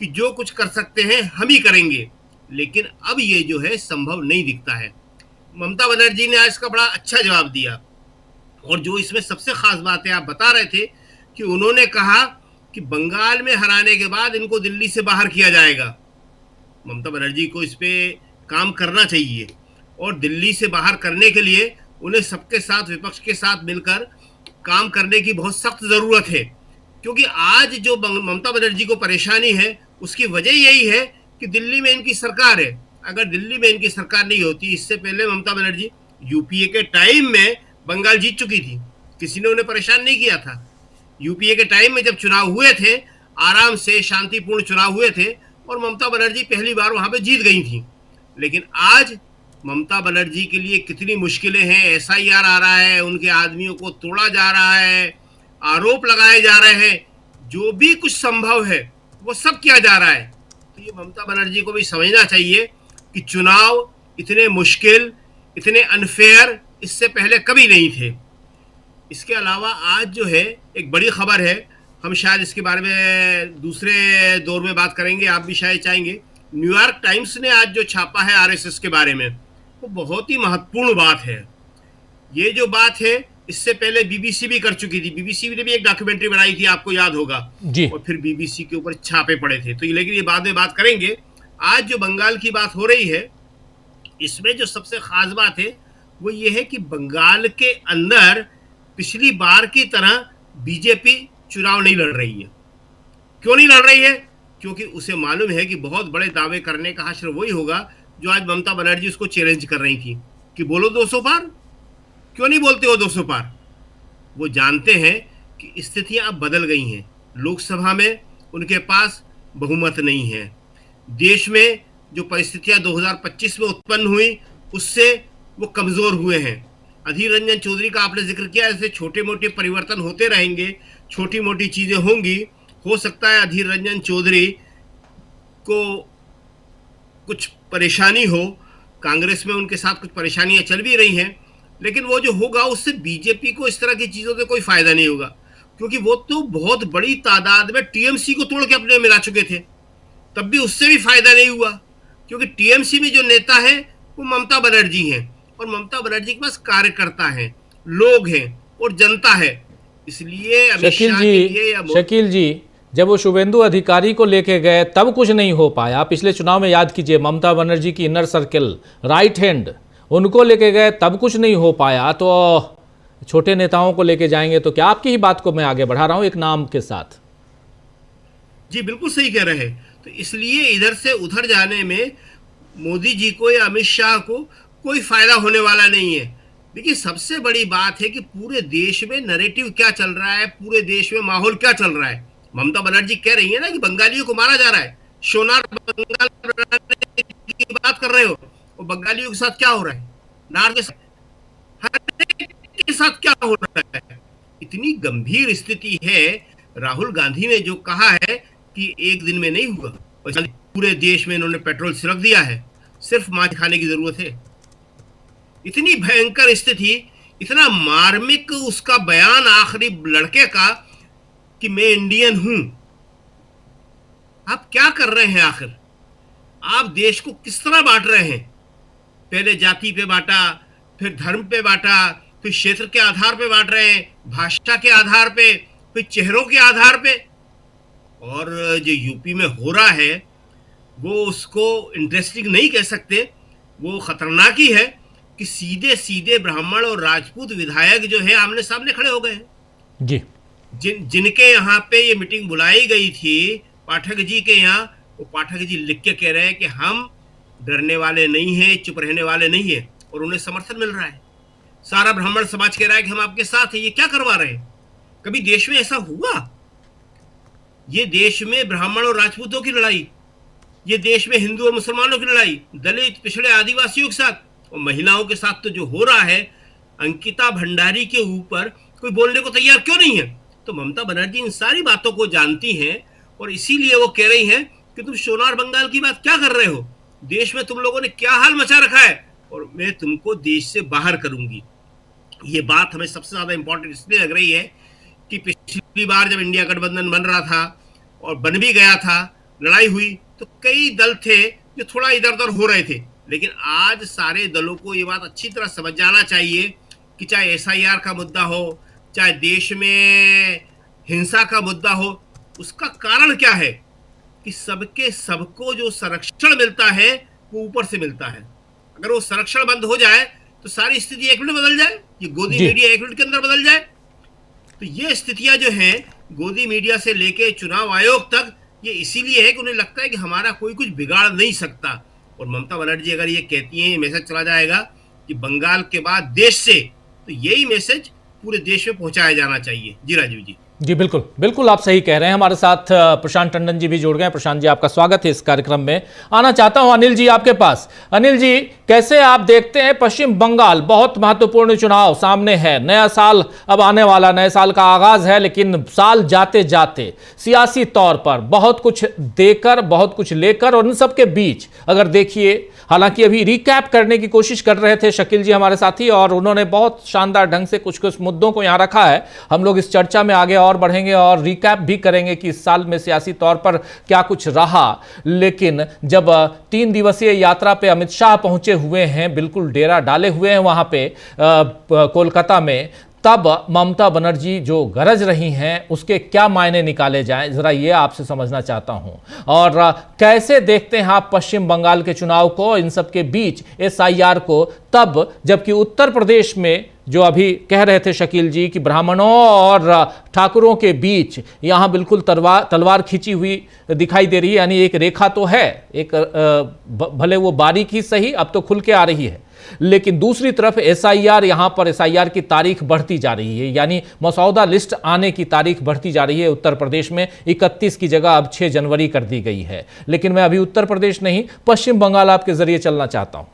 कि जो कुछ कर सकते हैं हम ही करेंगे। लेकिन अब ये जो है संभव नहीं दिखता है। ममता बनर्जी ने आज का बड़ा अच्छा जवाब दिया, और जो इसमें सबसे खास बात है, आप बता रहे थे कि उन्होंने कहा कि बंगाल में हराने के बाद इनको दिल्ली से बाहर किया जाएगा। ममता बनर्जी को इस पे काम करना चाहिए, और दिल्ली से बाहर करने के लिए उन्हें सबके साथ, विपक्ष के साथ मिलकर काम करने की बहुत सख्त ज़रूरत है। क्योंकि आज जो ममता बनर्जी को परेशानी है उसकी वजह यही है कि दिल्ली में इनकी सरकार है। अगर दिल्ली में इनकी सरकार नहीं होती, इससे पहले ममता बनर्जी यूपीए के टाइम में बंगाल जीत चुकी थी, किसी ने उन्हें परेशान नहीं किया था। यूपीए के टाइम में जब चुनाव हुए थे, आराम से शांतिपूर्ण चुनाव हुए थे, और ममता बनर्जी पहली बार वहां पे जीत गई थी। लेकिन आज ममता बनर्जी के लिए कितनी मुश्किलें हैं। एसआईआर आ रहा है, उनके आदमियों को तोड़ा जा रहा है, आरोप लगाए जा रहे हैं, जो भी कुछ संभव है वो सब किया जा रहा है। तो ये ममता बनर्जी को भी समझना चाहिए कि चुनाव इतने मुश्किल, इतने अनफेयर इससे पहले कभी नहीं थे। इसके अलावा आज जो है एक बड़ी खबर है, हम शायद इसके बारे में दूसरे दौर में बात करेंगे, आप भी शायद चाहेंगे। न्यूयॉर्क टाइम्स ने आज जो छापा है आरएसएस के बारे में, वो बहुत ही महत्वपूर्ण बात है। ये जो बात है इससे पहले बीबीसी भी कर चुकी थी, बीबीसी ने भी एक डॉक्यूमेंट्री बनाई थी, आपको याद होगा जी। और फिर बीबीसी के ऊपर छापे पड़े थे। तो लेकिन ये बाद में बात करेंगे। आज जो बंगाल की बात हो रही है, इसमें जो सबसे खास बात है वो ये है कि बंगाल के अंदर पिछली बार की तरह बीजेपी चुनाव नहीं लड़ रही है। क्यों नहीं लड़ रही है? क्योंकि उसे मालूम है कि बहुत बड़े दावे करने का हश्र वही होगा जो आज ममता बनर्जी उसको चैलेंज कर रही थी कि बोलो 200 पार। क्यों नहीं बोलते हो 200 पार? वो जानते हैं कि स्थितियां अब बदल गई हैं। लोकसभा में उनके पास बहुमत नहीं है। देश में जो परिस्थितियां 2025 में उत्पन्न हुई उससे वो कमजोर हुए हैं। अधीर रंजन चौधरी का आपने जिक्र किया, ऐसे छोटे मोटे परिवर्तन होते रहेंगे, छोटी मोटी चीजें होंगी। हो सकता है अधीर रंजन चौधरी को कुछ परेशानी हो, कांग्रेस में उनके साथ कुछ परेशानियां चल भी रही हैं, लेकिन वो जो होगा उससे बीजेपी को इस तरह की चीजों से कोई फायदा नहीं होगा, क्योंकि वो तो बहुत बड़ी तादाद में टीएमसी को तोड़ के अपने मिला चुके थे। तब भी उससे भी फायदा नहीं हुआ, क्योंकि टीएमसी में जो नेता है वो ममता बनर्जी हैं, और ममता बनर्जी के पास कार्यकर्ता हैं, लोग हैं और जनता है। इसलिए शकील जी जब वो शुभेंदु अधिकारी को लेके गए तब कुछ नहीं हो पाया। पिछले चुनाव में याद कीजिए, ममता बनर्जी की इनर सर्किल, राइट हैंड, उनको लेके गए तब कुछ नहीं हो पाया, तो छोटे नेताओं को लेके जाएंगे तो क्या? आपकी ही बात को मैं आगे बढ़ा रहा हूं एक नाम के साथ। जी बिल्कुल सही कह रहे हैं। तो इसलिए इधर से उधर जाने में मोदी जी को या अमित शाह को कोई फायदा होने वाला नहीं है। देखिए, सबसे बड़ी बात है कि पूरे देश में नैरेटिव क्या चल रहा है, पूरे देश में माहौल क्या चल रहा है। ममता बनर्जी कह रही है ना कि बंगालियों को मारा जा रहा है, सोनार बंगाल की बात कर रहे हो, और बंगालियों के साथ क्या हो रहा है, नार के साथ, हर के साथ क्या हो रहा है। इतनी गंभीर स्थिति है। राहुल गांधी ने जो कहा है कि एक दिन में नहीं हुआ, पूरे देश में इन्होंने पेट्रोल छिड़क दिया है, सिर्फ मांस खाने की जरूरत है। इतनी भयंकर स्थिति, इतना मार्मिक उसका बयान आखिरी लड़के का कि मैं इंडियन हूं। आप क्या कर रहे हैं आखिर? आप देश को किस तरह बांट रहे हैं? पहले जाति पे बांटा, फिर धर्म पे बांटा, फिर क्षेत्र के आधार पे बांट रहे हैं, भाषा के आधार पे, फिर चेहरों के आधार पे। और जो यूपी में हो रहा है वो उसको इंटरेस्टिंग नहीं कह सकते, वो खतरनाक ही है कि सीधे सीधे ब्राह्मण और राजपूत विधायक जो है आमने सामने खड़े हो गए जी। जिनके यहाँ पे ये मीटिंग बुलाई गई थी पाठक जी के यहाँ, वो पाठक जी लिख के कह रहे हैं कि हम डरने वाले नहीं हैं, चुप रहने वाले नहीं हैं, और उन्हें समर्थन मिल रहा है। सारा ब्राह्मण समाज कह रहा है कि हम आपके साथ हैं। ये क्या करवा रहे हैं? कभी देश में ऐसा हुआ? ये देश में ब्राह्मण और राजपूतों की लड़ाई, ये देश में हिंदू और मुसलमानों की लड़ाई, दलित पिछड़े आदिवासियों के साथ और महिलाओं के साथ तो जो हो रहा है, अंकिता भंडारी के ऊपर कोई बोलने को तैयार क्यों नहीं है? तो ममता बनर्जी इन सारी बातों को जानती हैं, और इसीलिए वो कह रही हैं कि तुम सोनार बंगाल की बात क्या कर रहे हो, देश में तुम लोगों ने क्या हाल मचा रखा है, और मैं तुमको देश से बाहर करूंगी। ये बात हमें सबसे ज्यादा इंपॉर्टेंट इसलिए लग रही है कि पिछली बार जब इंडिया गठबंधन बन रहा था और बन भी गया था, लड़ाई हुई, तो कई दल थे जो थोड़ा इधर उधर हो रहे थे, लेकिन आज सारे दलों को ये बात अच्छी तरह समझ जाना चाहिए कि चाहे SIR का मुद्दा हो, चाहे देश में हिंसा का मुद्दा हो, उसका कारण क्या है कि सबको जो संरक्षण मिलता है वो ऊपर से मिलता है। अगर वो संरक्षण बंद हो जाए तो सारी स्थिति एक मिनट बदल जाए, ये गोदी मीडिया एक मिनट के अंदर बदल जाए। तो ये स्थितियां जो हैं गोदी मीडिया से लेके चुनाव आयोग तक, ये इसीलिए है कि उन्हें लगता है कि हमारा कोई कुछ बिगाड़ नहीं सकता। और ममता बनर्जी अगर ये कहती हैं, मैसेज चला जाएगा कि बंगाल के बाद देश से, तो यही मैसेज पूरे देश में पहुंचाया जाना चाहिए। जी राजीव जी। जी बिल्कुल बिल्कुल, आप सही कह रहे हैं। हमारे साथ प्रशांत टंडन जी भी जुड़ गए। प्रशांत जी, आपका स्वागत है इस कार्यक्रम में। आना चाहता हूं अनिल जी आपके पास। अनिल जी, कैसे आप देखते हैं पश्चिम बंगाल, बहुत महत्वपूर्ण चुनाव सामने है, नया साल अब आने वाला, नए साल का आगाज है, लेकिन साल जाते जाते सियासी तौर पर बहुत कुछ देकर, बहुत कुछ लेकर, और इन सब के बीच अगर देखिए, हालांकि अभी रिकैप करने की कोशिश कर रहे थे शकील जी हमारे साथी, और उन्होंने बहुत शानदार ढंग से कुछ कुछ मुद्दों को यहां रखा है। हम लोग इस चर्चा में आगे और बढ़ेंगे और रिकैप भी करेंगे कि इस साल में सियासी तौर पर क्या कुछ रहा। लेकिन जब 3 दिवसीय यात्रा पे अमित शाह पहुंचे हुए हैं, बिल्कुल डेरा डाले हुए हैं वहां पे कोलकाता में, तब ममता बनर्जी जो गरज रही हैं उसके क्या मायने निकाले जाएं, जरा ये आपसे समझना चाहता हूं। और कैसे देखते हैं आप पश्चिम बंगाल के चुनाव को, इन सब के बीच SIR को, तब जबकि उत्तर प्रदेश में जो अभी कह रहे थे शकील जी कि ब्राह्मणों और ठाकुरों के बीच यहां बिल्कुल तलवार खींची हुई दिखाई दे रही है, यानी एक रेखा तो है, एक भले वो बारीक ही सही, अब तो खुल के आ रही है, लेकिन दूसरी तरफ SIR, यहां पर SIR की तारीख बढ़ती जा रही है, यानी मसौदा लिस्ट आने की तारीख बढ़ती जा रही है। उत्तर प्रदेश में 31 की जगह अब 6 जनवरी कर दी गई है। लेकिन मैं अभी उत्तर प्रदेश नहीं, पश्चिम बंगाल आपके जरिए चलना चाहता हूं।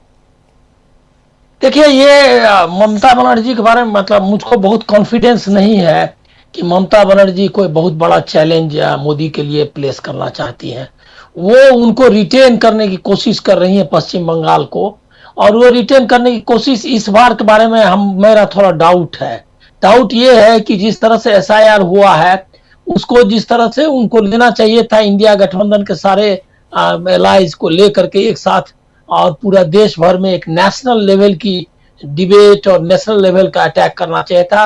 देखिए, ये ममता बनर्जी के बारे में मतलब मुझको बहुत कॉन्फिडेंस नहीं है कि ममता बनर्जी कोई बहुत बड़ा चैलेंज मोदी के लिए प्लेस करना चाहती हैं। वो उनको रिटेन करने की कोशिश कर रही है पश्चिम बंगाल को, और वो रिटेन करने की कोशिश इस बार के बारे में मेरा थोड़ा डाउट है। डाउट ये है कि जिस तरह से SIR हुआ है, उसको जिस तरह से उनको लेना चाहिए था इंडिया गठबंधन के सारे एलाइज को लेकर के एक साथ और पूरा देश भर में एक नेशनल लेवल की डिबेट और नेशनल लेवल का अटैक करना चाहिए था।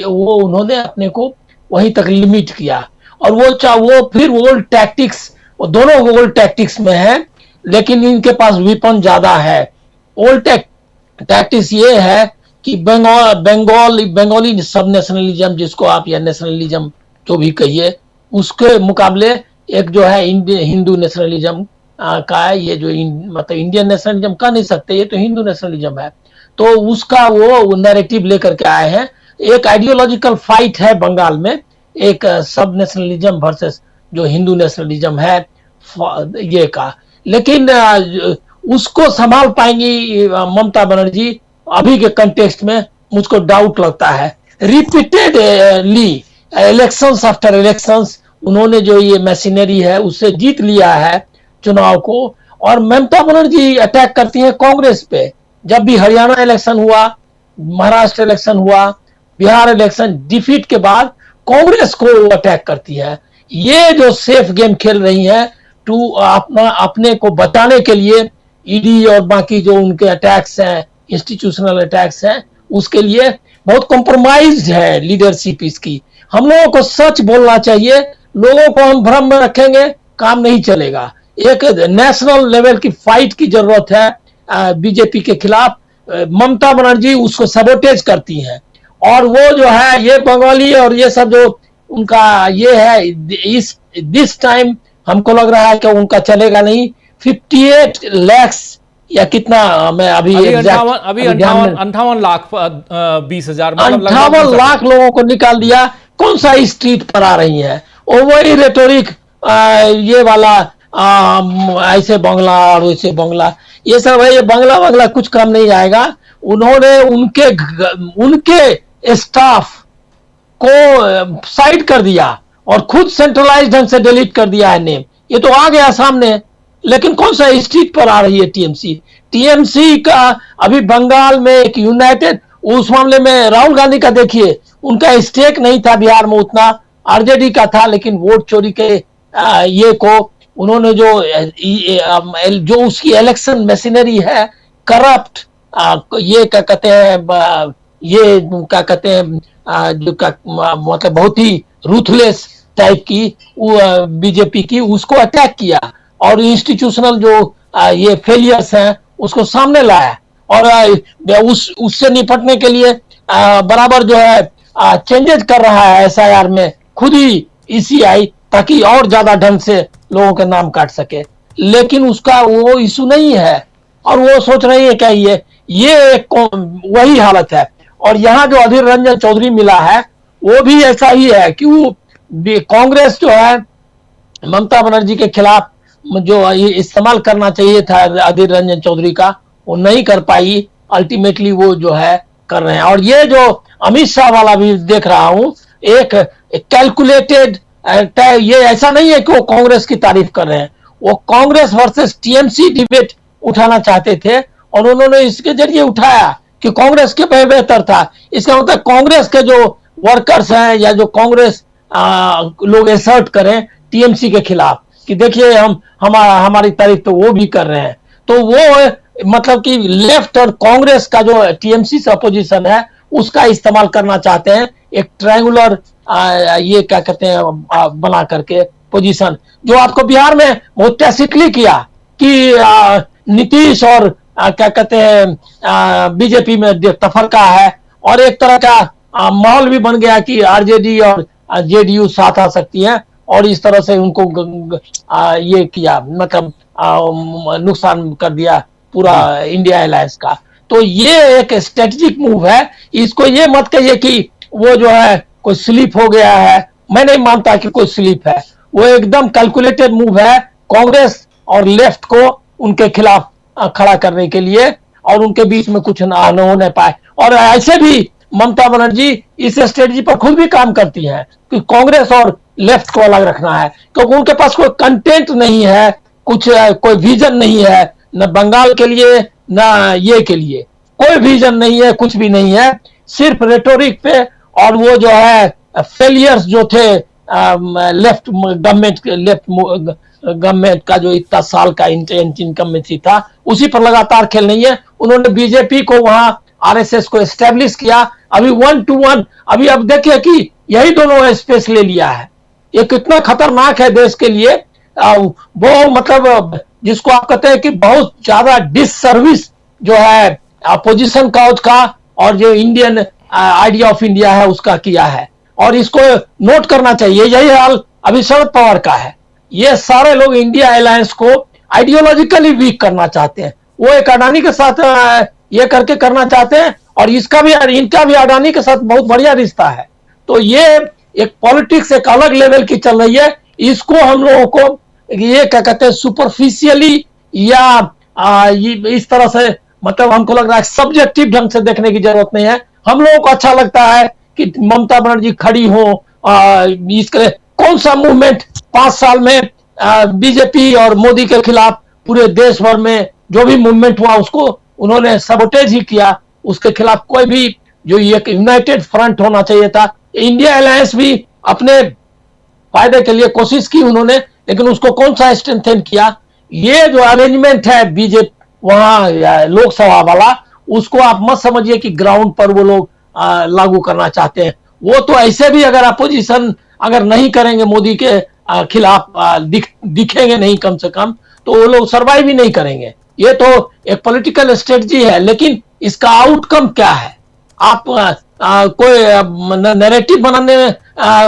वो उन्होंने अपने को वहीं तक लिमिट किया और वो फिर ओल्ड टैक्टिक्स, वो दोनों ओल्ड टैक्टिक्स में है, लेकिन इनके पास वेपन ज्यादा है। ओल्ड टैक्टिक्स ये है कि बंगाली सब नेशनलिज्म जिसको आप या नेशनलिज्म जो भी कहिए, उसके मुकाबले एक जो है हिंदू नेशनलिज्म का है। ये जो मतलब इंडियन नेशनलिज्म कह नहीं सकते, ये तो हिंदू नेशनलिज्म है। तो उसका वो नैरेटिव लेकर के आए हैं। एक आइडियोलॉजिकल फाइट है बंगाल में, एक सब नेशनलिज्म वर्सेस जो हिंदू नेशनलिज्म है ये का। लेकिन उसको संभाल पाएंगी ममता बनर्जी अभी के कंटेक्स्ट में, मुझको डाउट लगता है। रिपीटेडली इलेक्शंस आफ्टर इलेक्शंस उन्होंने जो ये मशीनरी है उससे जीत लिया है चुनाव को, और ममता बनर्जी अटैक करती है कांग्रेस पे। जब भी हरियाणा इलेक्शन हुआ, महाराष्ट्र इलेक्शन हुआ, बिहार इलेक्शन डिफीट के बाद कांग्रेस को अटैक करती है। ये जो सेफ गेम खेल रही है टू अपने को बचाने के लिए, ईडी और बाकी जो उनके अटैक्स हैं, इंस्टीट्यूशनल अटैक्स हैं, उसके लिए बहुत कॉम्प्रोमाइज्ड है लीडरशिप इसकी। हम लोगों को सच बोलना चाहिए, लोगों को हम भ्रम में रखेंगे काम नहीं चलेगा। एक नेशनल लेवल की फाइट की जरूरत है बीजेपी के खिलाफ। ममता बनर्जी उसको सबोटेज करती हैं, और वो जो है ये बंगाली और ये सब जो उनका ये है, दिस टाइम हमको लग रहा है कि उनका चलेगा नहीं। 58 लाख या कितना, मैं अभी 58 लाख 20,000 58 लाख लोगों को निकाल दिया। कौन सा स्ट्रीट पर आ रही है? और वही रेटोरिक ये वाला ऐसे बंगला और वैसे बंगला, ये सब है। ये बंगला कुछ काम नहीं आएगा। उन्होंने उनके स्टाफ को साइड कर दिया और खुद सेंट्रलाइज ढंग से डिलीट कर दिया है नेम। ये तो आ गया सामने, लेकिन कौन सा स्ट्रीट पर आ रही है टीएमसी का? अभी बंगाल में एक यूनाइटेड, उस मामले में राहुल गांधी का देखिए, उनका स्टेक नहीं था बिहार में उतना, आरजेडी का था, लेकिन वोट चोरी के ये को उन्होंने जो उसकी इलेक्शन मशीनरी है करप्ट, ये क्या कहते हैं, ये क्या कहते हैं, जो मतलब बहुत ही रूथलेस टाइप की बीजेपी की, उसको अटैक किया और इंस्टीट्यूशनल जो ये फेलियर्स हैं उसको सामने लाया, और उससे निपटने के लिए बराबर जो है चेंजेस कर रहा है एसआईआर में खुद ही ईसीआई, ताकि और ज्यादा ढंग से लोगों के नाम काट सके। लेकिन उसका वो इशू नहीं है, और वो सोच रही है क्या ये वही हालत है। और यहाँ जो अधीर रंजन चौधरी मिला है वो भी ऐसा ही है कि वो कांग्रेस जो है ममता बनर्जी के खिलाफ जो इस्तेमाल करना चाहिए था अधीर रंजन चौधरी का, वो नहीं कर पाई। अल्टीमेटली वो जो है कर रहे हैं। और ये जो अमित शाह वाला भी देख रहा हूं, एक कैलकुलेटेड, ये ऐसा नहीं है कि वो कांग्रेस की तारीफ कर रहे हैं, वो कांग्रेस वर्सेस टीएमसी डिबेट उठाना चाहते थे और उन्होंने इसके जरिए उठाया कि कांग्रेस के बेहतर था। इसका मतलब कांग्रेस के जो वर्कर्स हैं या जो कांग्रेस लोग एसर्ट करें टीएमसी के खिलाफ कि देखिए हमारी तारीफ तो वो भी कर रहे हैं, तो वो मतलब कि लेफ्ट और कांग्रेस का जो टीएमसी से अपोजिशन है उसका इस्तेमाल करना चाहते हैं, एक ट्रायंगुलर ये क्या कहते हैं बना करके पोजीशन, जो आपको बिहार में बहुत टैसिटली किया कि नीतीश और क्या कहते हैं बीजेपी में तफरका है, और एक तरह का माहौल भी बन गया कि आरजेडी और जेडीयू साथ आ सकती है, और इस तरह से उनको ये किया, मतलब नुकसान कर दिया पूरा इंडिया अलायंस का। तो ये एक स्ट्रेटेजिक मूव है। इसको ये मत कहिए कि वो जो है कोई स्लिप हो गया है, मैं नहीं मानता कि कोई स्लिप है। वो एकदम कैलकुलेटेड मूव है कांग्रेस और लेफ्ट को उनके खिलाफ खड़ा करने के लिए, और उनके बीच में कुछ ना होने पाए। और ऐसे भी ममता बनर्जी इस स्ट्रेटजी पर खुद भी काम करती है कि कांग्रेस और लेफ्ट को अलग रखना है, क्योंकि उनके पास कोई कंटेंट नहीं है, कुछ कोई विजन नहीं है, न बंगाल के लिए न ये के लिए कोई विजन नहीं है, कुछ भी नहीं है, सिर्फ रेटोरिक पे। और वो जो है फेलियर्स जो थे लेफ्ट गवर्नमेंट का जो इतना साल का इनकम्बेंसी था उसी पर लगातार खेल रही है। उन्होंने बीजेपी को वहां आरएसएस को एस्टेब्लिश किया, अभी 1-1 अभी अब देखिए कि यही दोनों स्पेस ले लिया है। ये कितना खतरनाक है देश के लिए। वो मतलब जिसको आप कहते हैं कि बहुत ज्यादा डिससर्विस जो है अपोजिशन काउज का और जो इंडियन आइडिया ऑफ इंडिया है उसका किया है, और इसको नोट करना चाहिए। यही हाल अभी शरद पवार का है। ये सारे लोग इंडिया अलायंस को आइडियोलॉजिकली वीक करना चाहते हैं। वो एक अडानी के साथ ये करके करना चाहते हैं, और इनका भी अडानी के साथ बहुत बढ़िया रिश्ता है। तो ये एक पॉलिटिक्स एक अलग लेवल की चल रही है। इसको हम लोगों को ये क्या कहते हैं सुपरफिशियली या इस तरह से मतलब हमको लग रहा है सब्जेक्टिव ढंग से देखने की जरूरत नहीं है। हम लोगों को अच्छा लगता है कि ममता बनर्जी खड़ी हो। इसके कौन सा मूवमेंट 5 साल में बीजेपी और मोदी के खिलाफ पूरे देश भर में जो भी मूवमेंट हुआ उसको उन्होंने सबोटेज ही किया। उसके खिलाफ कोई भी जो एक यूनाइटेड फ्रंट होना चाहिए था। इंडिया अलायंस भी अपने फायदे के लिए कोशिश की उन्होंने, लेकिन उसको कौन सा स्ट्रेंथन किया। ये जो अरेंजमेंट है बीजेपी वहां लोकसभा वाला, उसको आप मत समझिए कि ग्राउंड पर वो लोग लागू करना चाहते हैं। वो तो ऐसे भी अगर अपोजिशन अगर नहीं करेंगे मोदी के खिलाफ दिखेंगे नहीं कम से कम, तो वो लोग सर्वाइव ही नहीं करेंगे। ये तो एक पॉलिटिकल स्ट्रेटजी है, लेकिन इसका आउटकम क्या है? आप कोई नैरेटिव बनाने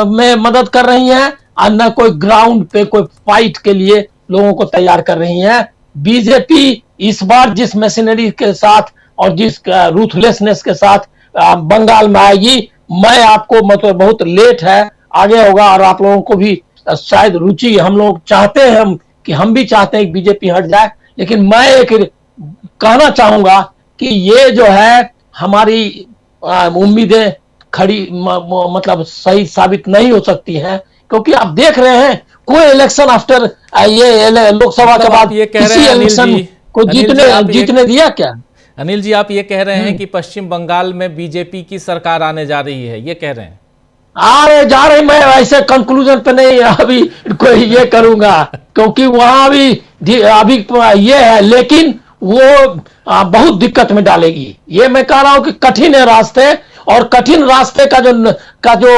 में मदद कर रही हैं और न कोई ग्राउंड पे कोई फाइट के लिए लोगों को तैयार कर रही हैं। बीजेपी इस बार जिस मशीनरी के साथ और जिस रूथलेसनेस के साथ बंगाल में आएगी, मैं आपको मतलब बहुत लेट है, आगे होगा। और आप लोगों को भी शायद रुचि, हम लोग चाहते हैं कि हम भी चाहते हैं कि बीजेपी हट जाए, लेकिन मैं एक कहना चाहूंगा कि ये जो है हमारी उम्मीदें खड़ी मतलब सही साबित नहीं हो सकती हैं, क्योंकि आप देख रहे हैं कोई इलेक्शन आफ्टर ये लोकसभा के बाद किसी इलेक्शन को जीतने दिया क्या? अनिल जी, आप ये कह रहे हैं कि पश्चिम बंगाल में बीजेपी की सरकार आने जा रही है, ये कह रहे हैं? अरे जा रही, मैं ऐसे कंक्लूजन पे नहीं अभी कोई ये करूंगा, क्योंकि वहां अभी ये है, लेकिन वो बहुत दिक्कत में डालेगी। ये मैं कह रहा हूं कि कठिन है रास्ते, और कठिन रास्ते का जो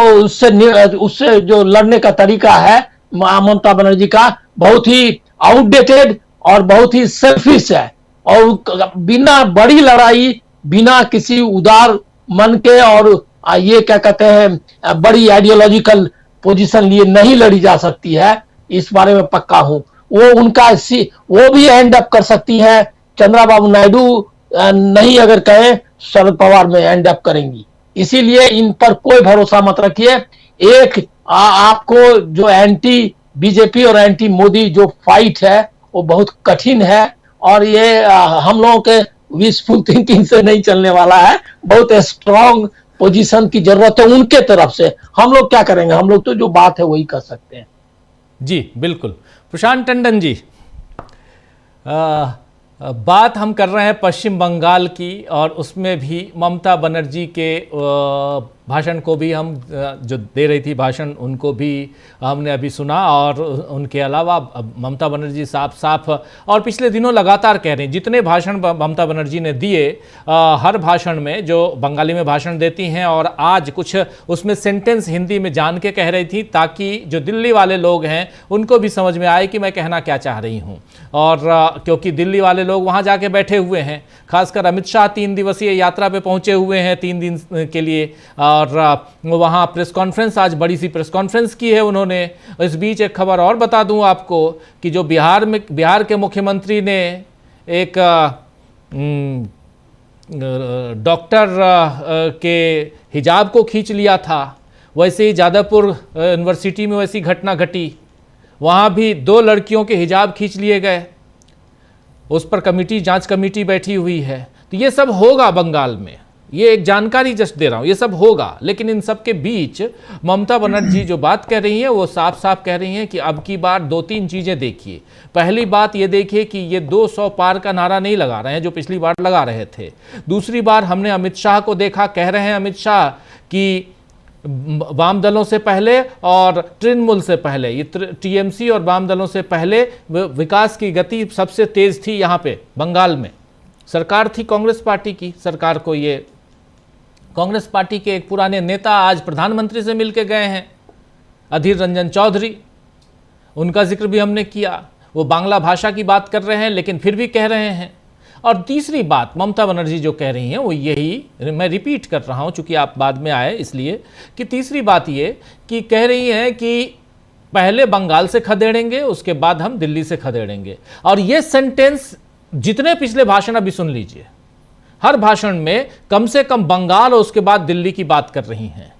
उससे जो लड़ने का तरीका है ममता बनर्जी का, बहुत ही आउटडेटेड और बहुत ही सेल्फिश है। और बिना बड़ी लड़ाई, बिना किसी उदार मन के और ये क्या कहते हैं बड़ी आइडियोलॉजिकल पोजीशन लिए नहीं लड़ी जा सकती है, इस बारे में पक्का हूं। वो भी एंड अप कर सकती है, चंद्रबाबू नायडू नहीं अगर कहें शरद पवार में एंड अप करेंगी। इसीलिए इन पर कोई भरोसा मत रखिए। एक आपको जो एंटी बीजेपी और एंटी मोदी जो फाइट है वो बहुत कठिन है, और ये हम लोगों के विशफुल थिंकिंग से नहीं चलने वाला है। बहुत स्ट्रांग पोजीशन की जरूरत है उनके तरफ से। हम लोग क्या करेंगे? हम लोग तो जो बात है वही कर सकते हैं। जी बिल्कुल। प्रशांत टंडन जी, बात हम कर रहे हैं पश्चिम बंगाल की, और उसमें भी ममता बनर्जी के भाषण को भी हम जो दे रही थी भाषण, उनको भी हमने अभी सुना। और उनके अलावा ममता बनर्जी साफ और पिछले दिनों लगातार कह रही हैं, जितने भाषण ममता बनर्जी ने दिए हर भाषण में जो बंगाली में भाषण देती हैं, और आज कुछ उसमें सेंटेंस हिंदी में जान के कह रही थी, ताकि जो दिल्ली वाले लोग हैं उनको भी समझ में आए कि मैं कहना क्या चाह रही हूँ। और क्योंकि दिल्ली वाले लोग वहाँ जाके बैठे हुए हैं, खासकर अमित शाह 3 दिवसीय यात्रा पे पहुँचे हुए हैं 3 दिन के लिए, और वहाँ प्रेस कॉन्फ्रेंस, आज बड़ी सी प्रेस कॉन्फ्रेंस की है उन्होंने। इस बीच एक खबर और बता दूं आपको कि जो बिहार के मुख्यमंत्री ने एक डॉक्टर के हिजाब को खींच लिया था, वैसे ही जादवपुर यूनिवर्सिटी में वैसी घटना घटी। वहाँ भी 2 लड़कियों के हिजाब खींच लिए गए, उस पर जांच कमेटी बैठी हुई है। तो ये सब होगा बंगाल में, ये एक जानकारी जस्ट दे रहा हूँ, ये सब होगा। लेकिन इन सब के बीच ममता बनर्जी जो बात कह रही हैं वो साफ साफ कह रही हैं कि अब की बार 2-3 चीज़ें देखिए। पहली बात ये देखिए कि ये 200 पार का नारा नहीं लगा रहे हैं जो पिछली बार लगा रहे थे। दूसरी बार हमने अमित शाह को देखा, कह रहे हैं अमित शाह कि वाम दलों से पहले और तृणमूल से पहले, ये टीएमसी और वाम दलों से पहले विकास की गति सबसे तेज थी यहाँ पे बंगाल में। सरकार थी कांग्रेस पार्टी की। सरकार को ये कांग्रेस पार्टी के एक पुराने नेता आज प्रधानमंत्री से मिलके गए हैं, अधीर रंजन चौधरी, उनका जिक्र भी हमने किया। वो बांग्ला भाषा की बात कर रहे हैं लेकिन फिर भी कह रहे हैं। और तीसरी बात ममता बनर्जी जो कह रही हैं वो यही, मैं रिपीट कर रहा हूं चूंकि आप बाद में आए इसलिए, कि तीसरी बात ये कि कह रही हैं कि पहले बंगाल से खदेड़ेंगे उसके बाद हम दिल्ली से खदेड़ेंगे। और ये सेंटेंस जितने पिछले भाषण अभी सुन लीजिए, हर भाषण में कम से कम बंगाल और उसके बाद दिल्ली की बात कर रही हैं।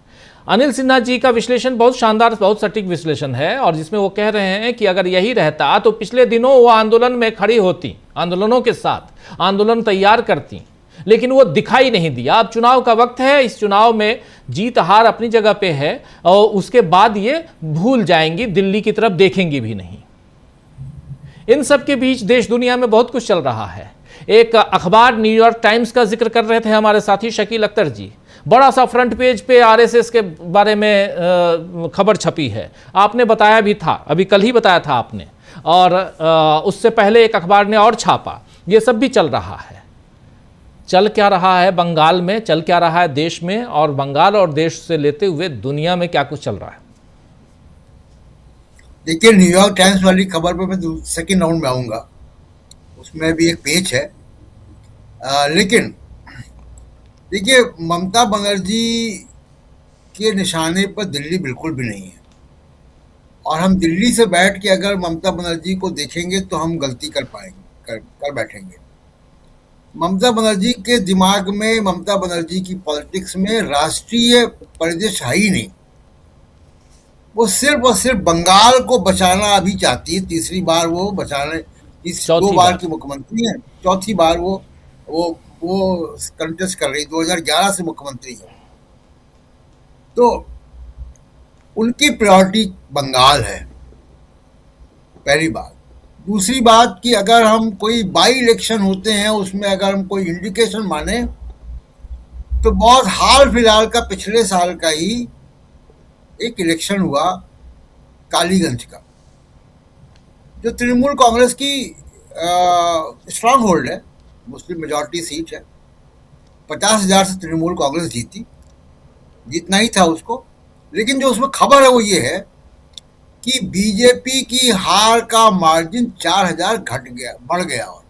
अनिल सिन्हा जी का विश्लेषण बहुत शानदार, बहुत सटीक विश्लेषण है और जिसमें वो कह रहे हैं कि अगर यही रहता तो पिछले दिनों वो आंदोलन में खड़ी होती, आंदोलनों के साथ आंदोलन तैयार करती, लेकिन वो दिखाई नहीं दिया। अब चुनाव का वक्त है, इस चुनाव में जीत हार अपनी जगह पे है और उसके बाद ये भूल जाएंगी, दिल्ली की तरफ देखेंगी भी नहीं। इन सब के बीच देश दुनिया में बहुत कुछ चल रहा है। एक अखबार न्यूयॉर्क टाइम्स का जिक्र कर रहे थे हमारे साथी शकील अख्तर जी, बड़ा सा फ्रंट पेज पे आरएसएस के बारे में खबर छपी है। आपने बताया भी था, अभी कल ही बताया था आपने, और उससे पहले एक अखबार ने और छापा। ये सब भी चल रहा है। चल क्या रहा है बंगाल में, चल क्या रहा है देश में, और बंगाल और देश से लेते हुए दुनिया में क्या कुछ चल रहा है। देखिए, न्यूयॉर्क टाइम्स वाली खबर पे मैं सेकेंड राउंड में आऊँगा, उसमें भी एक पेज है। लेकिन देखिए, ममता बनर्जी के निशाने पर दिल्ली बिल्कुल भी नहीं है, और हम दिल्ली से बैठ के अगर ममता बनर्जी को देखेंगे तो हम गलती कर पाएंगे, कर बैठेंगे। ममता बनर्जी के दिमाग में, ममता बनर्जी की पॉलिटिक्स में राष्ट्रीय परिदृश्य है ही नहीं। वो सिर्फ और सिर्फ बंगाल को बचाना अभी चाहती है। तीसरी बार वो बचाने, इस 2 बार की मुख्यमंत्री है, चौथी बार वो कंटेस्ट कर रही, 2011 से मुख्यमंत्री है। तो उनकी प्रायोरिटी बंगाल है, पहली बात। दूसरी बात कि अगर हम कोई बाई इलेक्शन होते हैं उसमें अगर हम कोई इंडिकेशन माने तो बहुत हाल फिलहाल का पिछले साल का ही एक इलेक्शन हुआ कालीगंज का, जो तृणमूल कांग्रेस की स्ट्रांग होल्ड है, मुस्लिम मेजॉरिटी सीट है। 50,000 से तृणमूल कांग्रेस जीती, जीतना ही था उसको। लेकिन जो उसमें खबर है वो ये है कि बीजेपी की हार का मार्जिन 4,000 बढ़ गया। और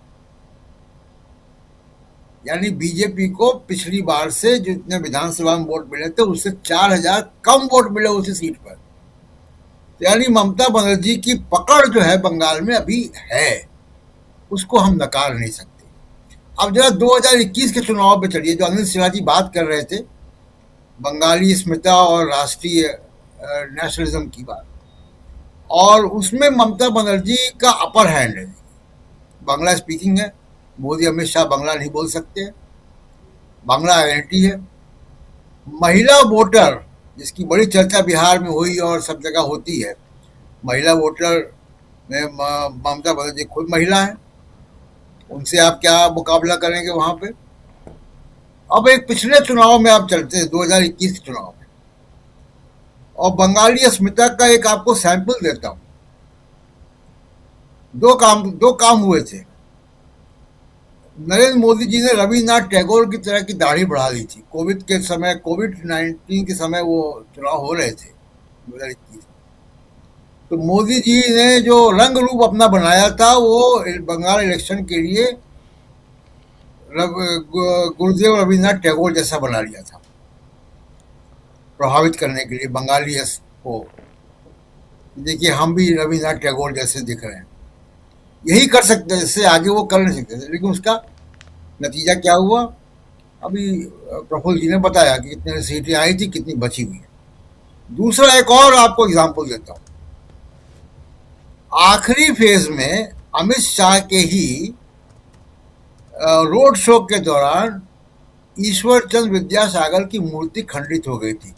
यानी बीजेपी को पिछली बार से जितने विधानसभा में वोट मिले थे उससे 4,000 कम वोट मिले उसी सीट पर। तो यानी ममता बनर्जी की पकड़ जो है बंगाल में अभी है, उसको हम नकार नहीं सकते। अब जरा 2021 के चुनाव पे चलिए, जो अनिल सिन्हा जी बात कर रहे थे, बंगाली अस्मिता और राष्ट्रीय नेशनलिज्म की बात, और उसमें ममता बनर्जी का अपर हैंड है। बांग्ला स्पीकिंग है, मोदी अमित शाह बांग्ला नहीं बोल सकते, बांग्ला आइडेंटिटी है। महिला वोटर जिसकी बड़ी चर्चा बिहार में हुई और सब जगह होती है, महिला वोटर में ममता बनर्जी खुद महिला है, उनसे आप क्या मुकाबला करेंगे वहां पे। अब एक पिछले चुनाव में आप चलते हैं, 2021 के चुनाव में, और बंगाली अस्मिता का एक आपको सैंपल देता हूं। दो काम हुए थे। नरेंद्र मोदी जी ने रविन्द्रनाथ टैगोर की तरह की दाढ़ी बढ़ा ली थी कोविड-19 के समय वो चुनाव हो रहे थे 2021। तो मोदी जी ने जो रंग रूप अपना बनाया था वो बंगाल इलेक्शन के लिए गुरुदेव रविन्द्रनाथ टैगोर जैसा बना लिया था, प्रभावित करने के लिए बंगाली को। देखिए, हम भी रविन्द्रनाथ टैगोर जैसे दिख रहे हैं, यही कर सकते हैं, इससे आगे वो कर नहीं सकते थे। लेकिन उसका नतीजा क्या हुआ, अभी प्रफुल्ल जी ने बताया कि कितने सीटें आई थी, कितनी बची हुई है। दूसरा एक और आपको एग्जांपल देता हूं। आखिरी फेज में अमित शाह के ही रोड शो के दौरान ईश्वर चंद्र विद्यासागर की मूर्ति खंडित हो गई थी।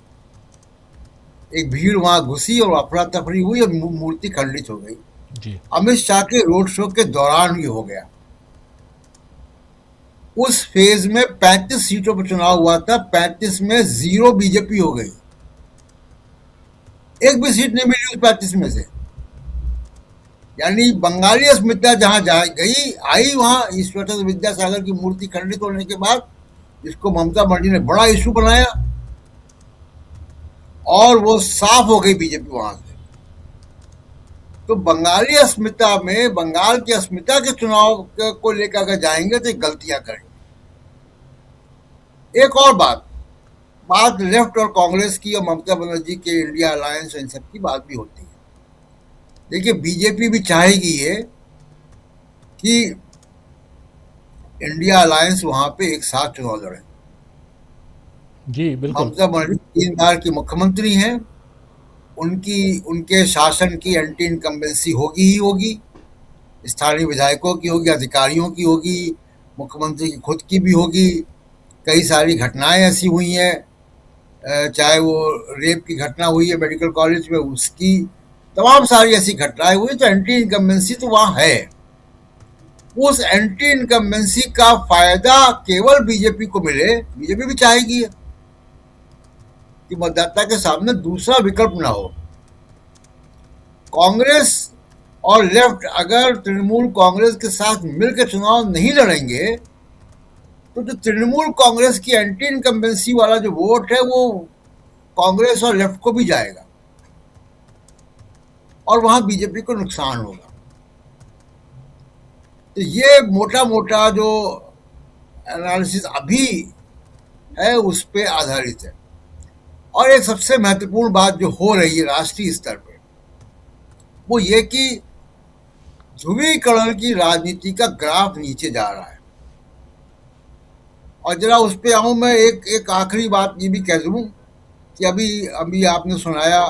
एक भीड़ वहां घुसी और अफरा तफरी हुई और मूर्ति खंडित हो गई जी। अमित शाह के रोड शो के दौरान ही हो गया। उस फेज में 35 सीटों पर चुनाव हुआ था, 35 में 0 बीजेपी हो गई। एक भी सीट नहीं मिली उस 35 में से। यानी बंगाली अस्मिता जहां गई आई, वहां ईश्वरचंद्र विद्यासागर की मूर्ति खंडित होने के बाद इसको ममता बनर्जी ने बड़ा इशू बनाया और वो साफ हो गई बीजेपी वहां से। तो बंगाली अस्मिता में, बंगाल की अस्मिता के चुनाव को लेकर अगर जाएंगे तो गलतियां करेंगे। एक और बात लेफ्ट और कांग्रेस की और ममता बनर्जी के इंडिया अलायंस इन सब की बात भी होती है। देखिए, बीजेपी भी चाहेगी ये कि इंडिया अलायंस वहां पे एक साथ चुनाव लड़े। जी बिल्कुल। ममता बनर्जी 3 बार की मुख्यमंत्री हैं, उनके शासन की एंटी इनकम्बेंसी होगी ही होगी, स्थानीय विधायकों की होगी, अधिकारियों की होगी, मुख्यमंत्री की खुद की भी होगी। कई सारी घटनाएं ऐसी हुई हैं, चाहे वो रेप की घटना हुई है मेडिकल कॉलेज में, उसकी तमाम सारी ऐसी घटनाएं हुई, तो एंटी इनकम्बेंसी तो वहां है। उस एंटी इनकम्बेंसी का फायदा केवल बीजेपी को मिले, बीजेपी भी चाहेगी कि मतदाता के सामने दूसरा विकल्प ना हो। कांग्रेस और लेफ्ट अगर तृणमूल कांग्रेस के साथ मिलकर चुनाव नहीं लड़ेंगे तो जो तृणमूल कांग्रेस की एंटी इनकम्बेंसी वाला जो वोट है वो कांग्रेस और लेफ्ट को भी जाएगा और वहां बीजेपी को नुकसान होगा। तो ये मोटा मोटा जो एनालिसिस अभी है उस पे आधारित है। और एक सबसे महत्वपूर्ण बात जो हो रही है राष्ट्रीय स्तर पर, वो ये कि ध्रुवीकरण की राजनीति का ग्राफ नीचे जा रहा है। और जरा उस पे आऊं मैं, एक आखिरी बात ये भी कह दूं कि अभी आपने सुनाया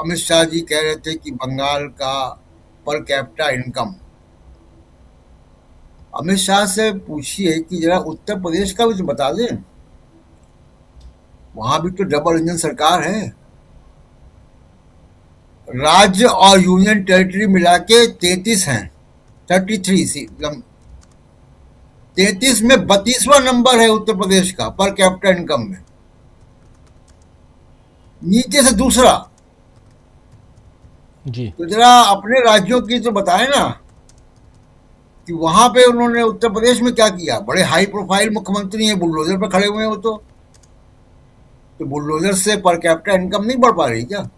अमित शाह जी कह रहे थे कि बंगाल का per capita income. Amit Shah से पूछिए कि जरा उत्तर प्रदेश का भी तो बता दें, वहां भी तो डबल इंजन सरकार है। राज्य और यूनियन टेरिटरी मिला के 33 हैं, 33 33 में 32वां नंबर है उत्तर प्रदेश का पर कैपिटा इनकम में, नीचे से दूसरा। जी तो जरा अपने राज्यों की तो बताएं ना कि वहां पे उन्होंने उत्तर प्रदेश में क्या किया। बड़े हाई प्रोफाइल मुख्यमंत्री हैं, बुलडोजर पर खड़े हुए हैं वो तो बुलडोजर से पर कैपिटा इनकम नहीं बढ़ पा रही क्या?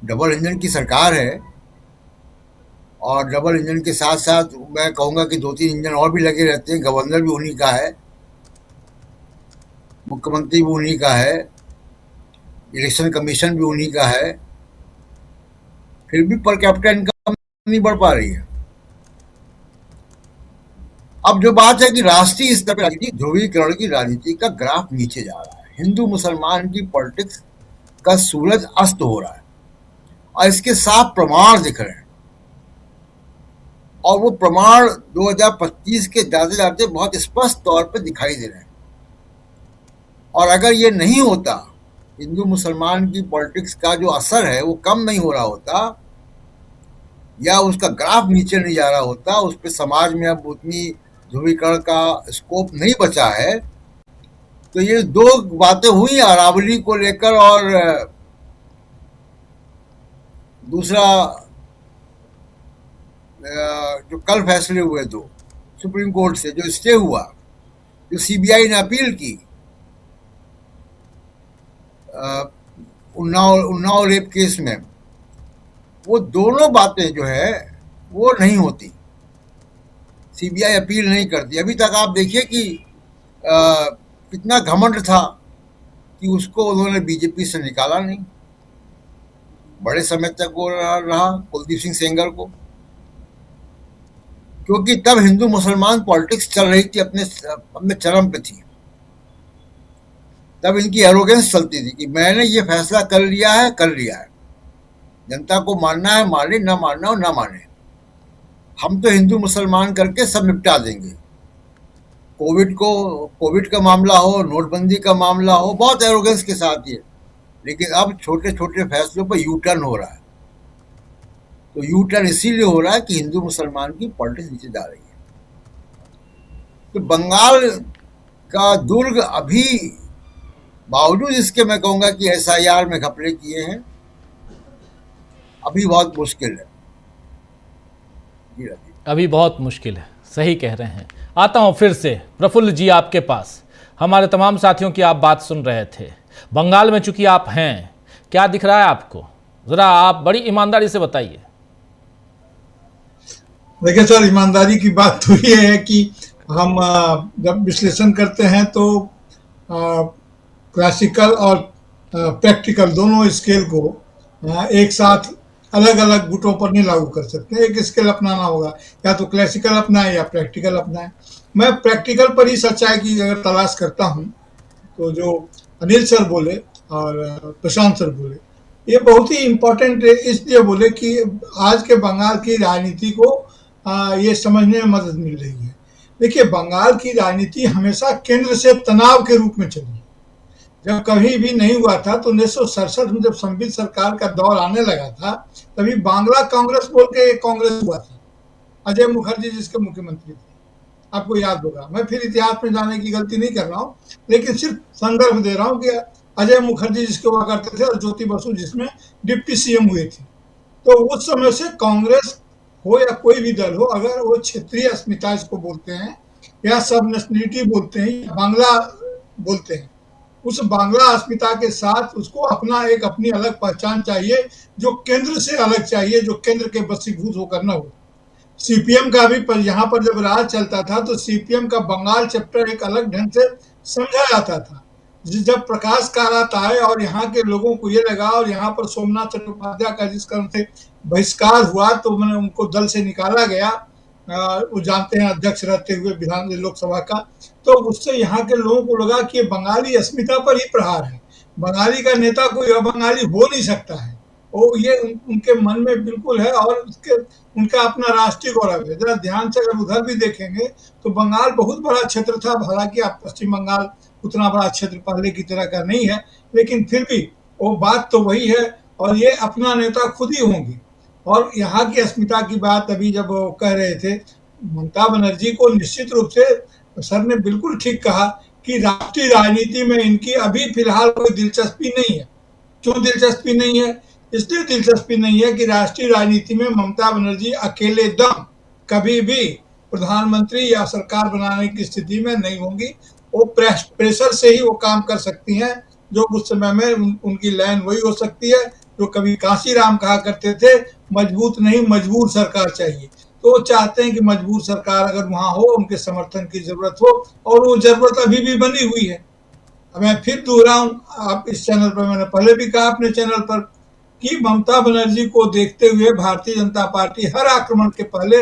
डबल इंजन की सरकार है और डबल इंजन के साथ साथ मैं कहूंगा कि 2-3 इंजन और भी लगे रहते हैं। गवर्नर भी उन्हीं का है, मुख्यमंत्री भी उन्हीं का है, इलेक्शन कमीशन भी उन्हीं का है, फिर भी पर कैपिटा इनकम नहीं बढ़ पा रही है। अब जो बात है कि राष्ट्रीय स्तर पर ध्रुवीकरण की राजनीति का ग्राफ नीचे जा रहा है, हिंदू मुसलमान की पॉलिटिक्स का सूरज अस्त हो रहा है और इसके साफ प्रमाण दिख रहे हैं। और वो प्रमाण 2025 के जाते जाते बहुत स्पष्ट तौर पर दिखाई दे रहे हैं। और अगर ये नहीं होता, हिंदू मुसलमान की पॉलिटिक्स का जो असर है वो कम नहीं हो रहा होता या उसका ग्राफ नीचे नहीं जा रहा होता, उस पर समाज में अब उतनी ध्रुवीकरण का स्कोप नहीं बचा है, तो ये दो बातें हुई अरावली को लेकर और दूसरा जो कल फैसले हुए दो सुप्रीम कोर्ट से जो स्टे हुआ, जो सीबीआई ने अपील की उन्नाव रेप केस में, वो दोनों बातें जो है वो नहीं होती, सीबीआई अपील नहीं करती। अभी तक आप देखिए कि कितना घमंड था कि उसको उन्होंने बीजेपी से निकाला नहीं, बड़े समय तक वो रहा कुलदीप सिंह सेंगर को, क्योंकि तब हिंदू मुसलमान पॉलिटिक्स चल रही थी, अपने चरम पे थी। तब इनकी एरोगेंस चलती थी कि मैंने ये फैसला कर लिया है, जनता को मानना है माने, ना मानना हो ना माने, हम तो हिंदू मुसलमान करके सब निपटा देंगे। कोविड का मामला हो, नोटबंदी का मामला हो, बहुत एरोगेंस के साथ ये। लेकिन अब छोटे छोटे फैसलों पर यू टर्न हो रहा है। तो यू टर्न इसीलिए हो रहा है कि हिंदू मुसलमान की पॉलिटिक्स नीचे जा रही है। तो बंगाल का दुर्ग अभी बावजूद इसके मैं कहूँगा कि SIR में घपले किए हैं, अभी बहुत मुश्किल है। जी राजीव। अभी बहुत मुश्किल है, सही कह रहे हैं। आता हूं फिर से प्रफुल्ल जी आपके पास। हमारे तमाम साथियों की आप बात सुन रहे थे। बंगाल में चूंकि आप हैं, क्या दिख रहा है आपको, जरा आप बड़ी ईमानदारी से बताइए। देखिए सर, ईमानदारी की बात तो ये है कि हम जब विश्लेषण करते हैं तो क्लासिकल और प्रैक्टिकल दोनों स्केल को एक साथ अलग अलग गुटों पर नहीं लागू कर सकते। एक स्केल अपनाना होगा, या तो क्लासिकल अपनाए या प्रैक्टिकल अपनाए। मैं प्रैक्टिकल पर ही सच्चाई की अगर तलाश करता हूँ तो जो अनिल सर बोले और प्रशांत सर बोले, ये बहुत ही इम्पोर्टेंट इसलिए बोले कि आज के बंगाल की राजनीति को ये समझने में मदद मिल रही है। देखिए, बंगाल की राजनीति हमेशा केंद्र से तनाव के रूप में चली। जब कभी भी नहीं हुआ था तो 1967 में जब संवित सरकार का दौर आने लगा था, तभी बांग्ला कांग्रेस बोल के एक कांग्रेस हुआ था, अजय मुखर्जी जिसके मुख्यमंत्री थे, आपको याद होगा। मैं फिर इतिहास में जाने की गलती नहीं कर रहा हूँ, लेकिन सिर्फ संदर्भ दे रहा हूँ कि अजय मुखर्जी जिसके हुआ करते थे और ज्योति बसु जिसमें डिप्टी CM हुए थे। तो उस समय से कांग्रेस हो या कोई भी दल हो, अगर वो क्षेत्रीय अस्मिता इसको बोलते हैं या सब नेशनलिटी बोलते हैं या बांग्ला बोलते हैं, उस बांग्ला अस्मिता के साथ उसको अपना एक अपनी अलग पहचान चाहिए, जो केंद्र से अलग चाहिए, जो केंद्र के वशीभूत होकर न हो। CPM का भी यहाँ पर जब राज चलता था तो CPM का बंगाल चैप्टर एक अलग ढंग से समझा जाता था। जब प्रकाश कारात आए और यहाँ के लोगों को ये लगा, और यहाँ पर सोमनाथ चट्टोपाध्याय का जिस कारण से बहिष्कार हुआ तो मैंने उनको दल से निकाला गया, वो जानते हैं अध्यक्ष रहते हुए विधान लोकसभा का, तो उससे यहाँ के लोगों को लगा कि ये बंगाली अस्मिता पर ही प्रहार है, बंगाली का नेता कोई अबंगाली हो नहीं सकता है। वो ये उनके मन में बिल्कुल है, और उनका अपना राष्ट्रीय गौरव है। जरा ध्यान से अगर उधर भी देखेंगे तो बंगाल बहुत बड़ा क्षेत्र था, हालांकि आप पश्चिम बंगाल उतना बड़ा क्षेत्र पहले की तरह का नहीं है, लेकिन फिर भी वो बात तो वही है, और ये अपना नेता खुद ही होंगे। और यहाँ की अस्मिता की बात अभी जब वो कह रहे थे ममता बनर्जी को, निश्चित रूप से सर ने बिल्कुल ठीक कहा कि राष्ट्रीय राजनीति में इनकी अभी फिलहाल कोई दिलचस्पी नहीं है। क्यों दिलचस्पी नहीं है? इसलिए दिलचस्पी नहीं है कि राष्ट्रीय राजनीति में ममता बनर्जी अकेले दम कभी भी प्रधानमंत्री या सरकार बनाने की स्थिति में नहीं होंगी। वो प्रेशर से ही वो काम कर सकती हैं, जो उस समय में उनकी लाइन वही हो सकती है जो कभी कांशीराम कहा करते थे, मजबूत नहीं मजबूर सरकार चाहिए। तो वो चाहते हैं कि मजबूर सरकार अगर वहां हो, उनके समर्थन की जरूरत हो, और वो जरूरत अभी भी बनी हुई है। मैं फिर दोहराऊं, आप इस चैनल पर, मैंने पहले भी कहा अपने चैनल पर, कि ममता बनर्जी को देखते हुए भारतीय जनता पार्टी हर आक्रमण के पहले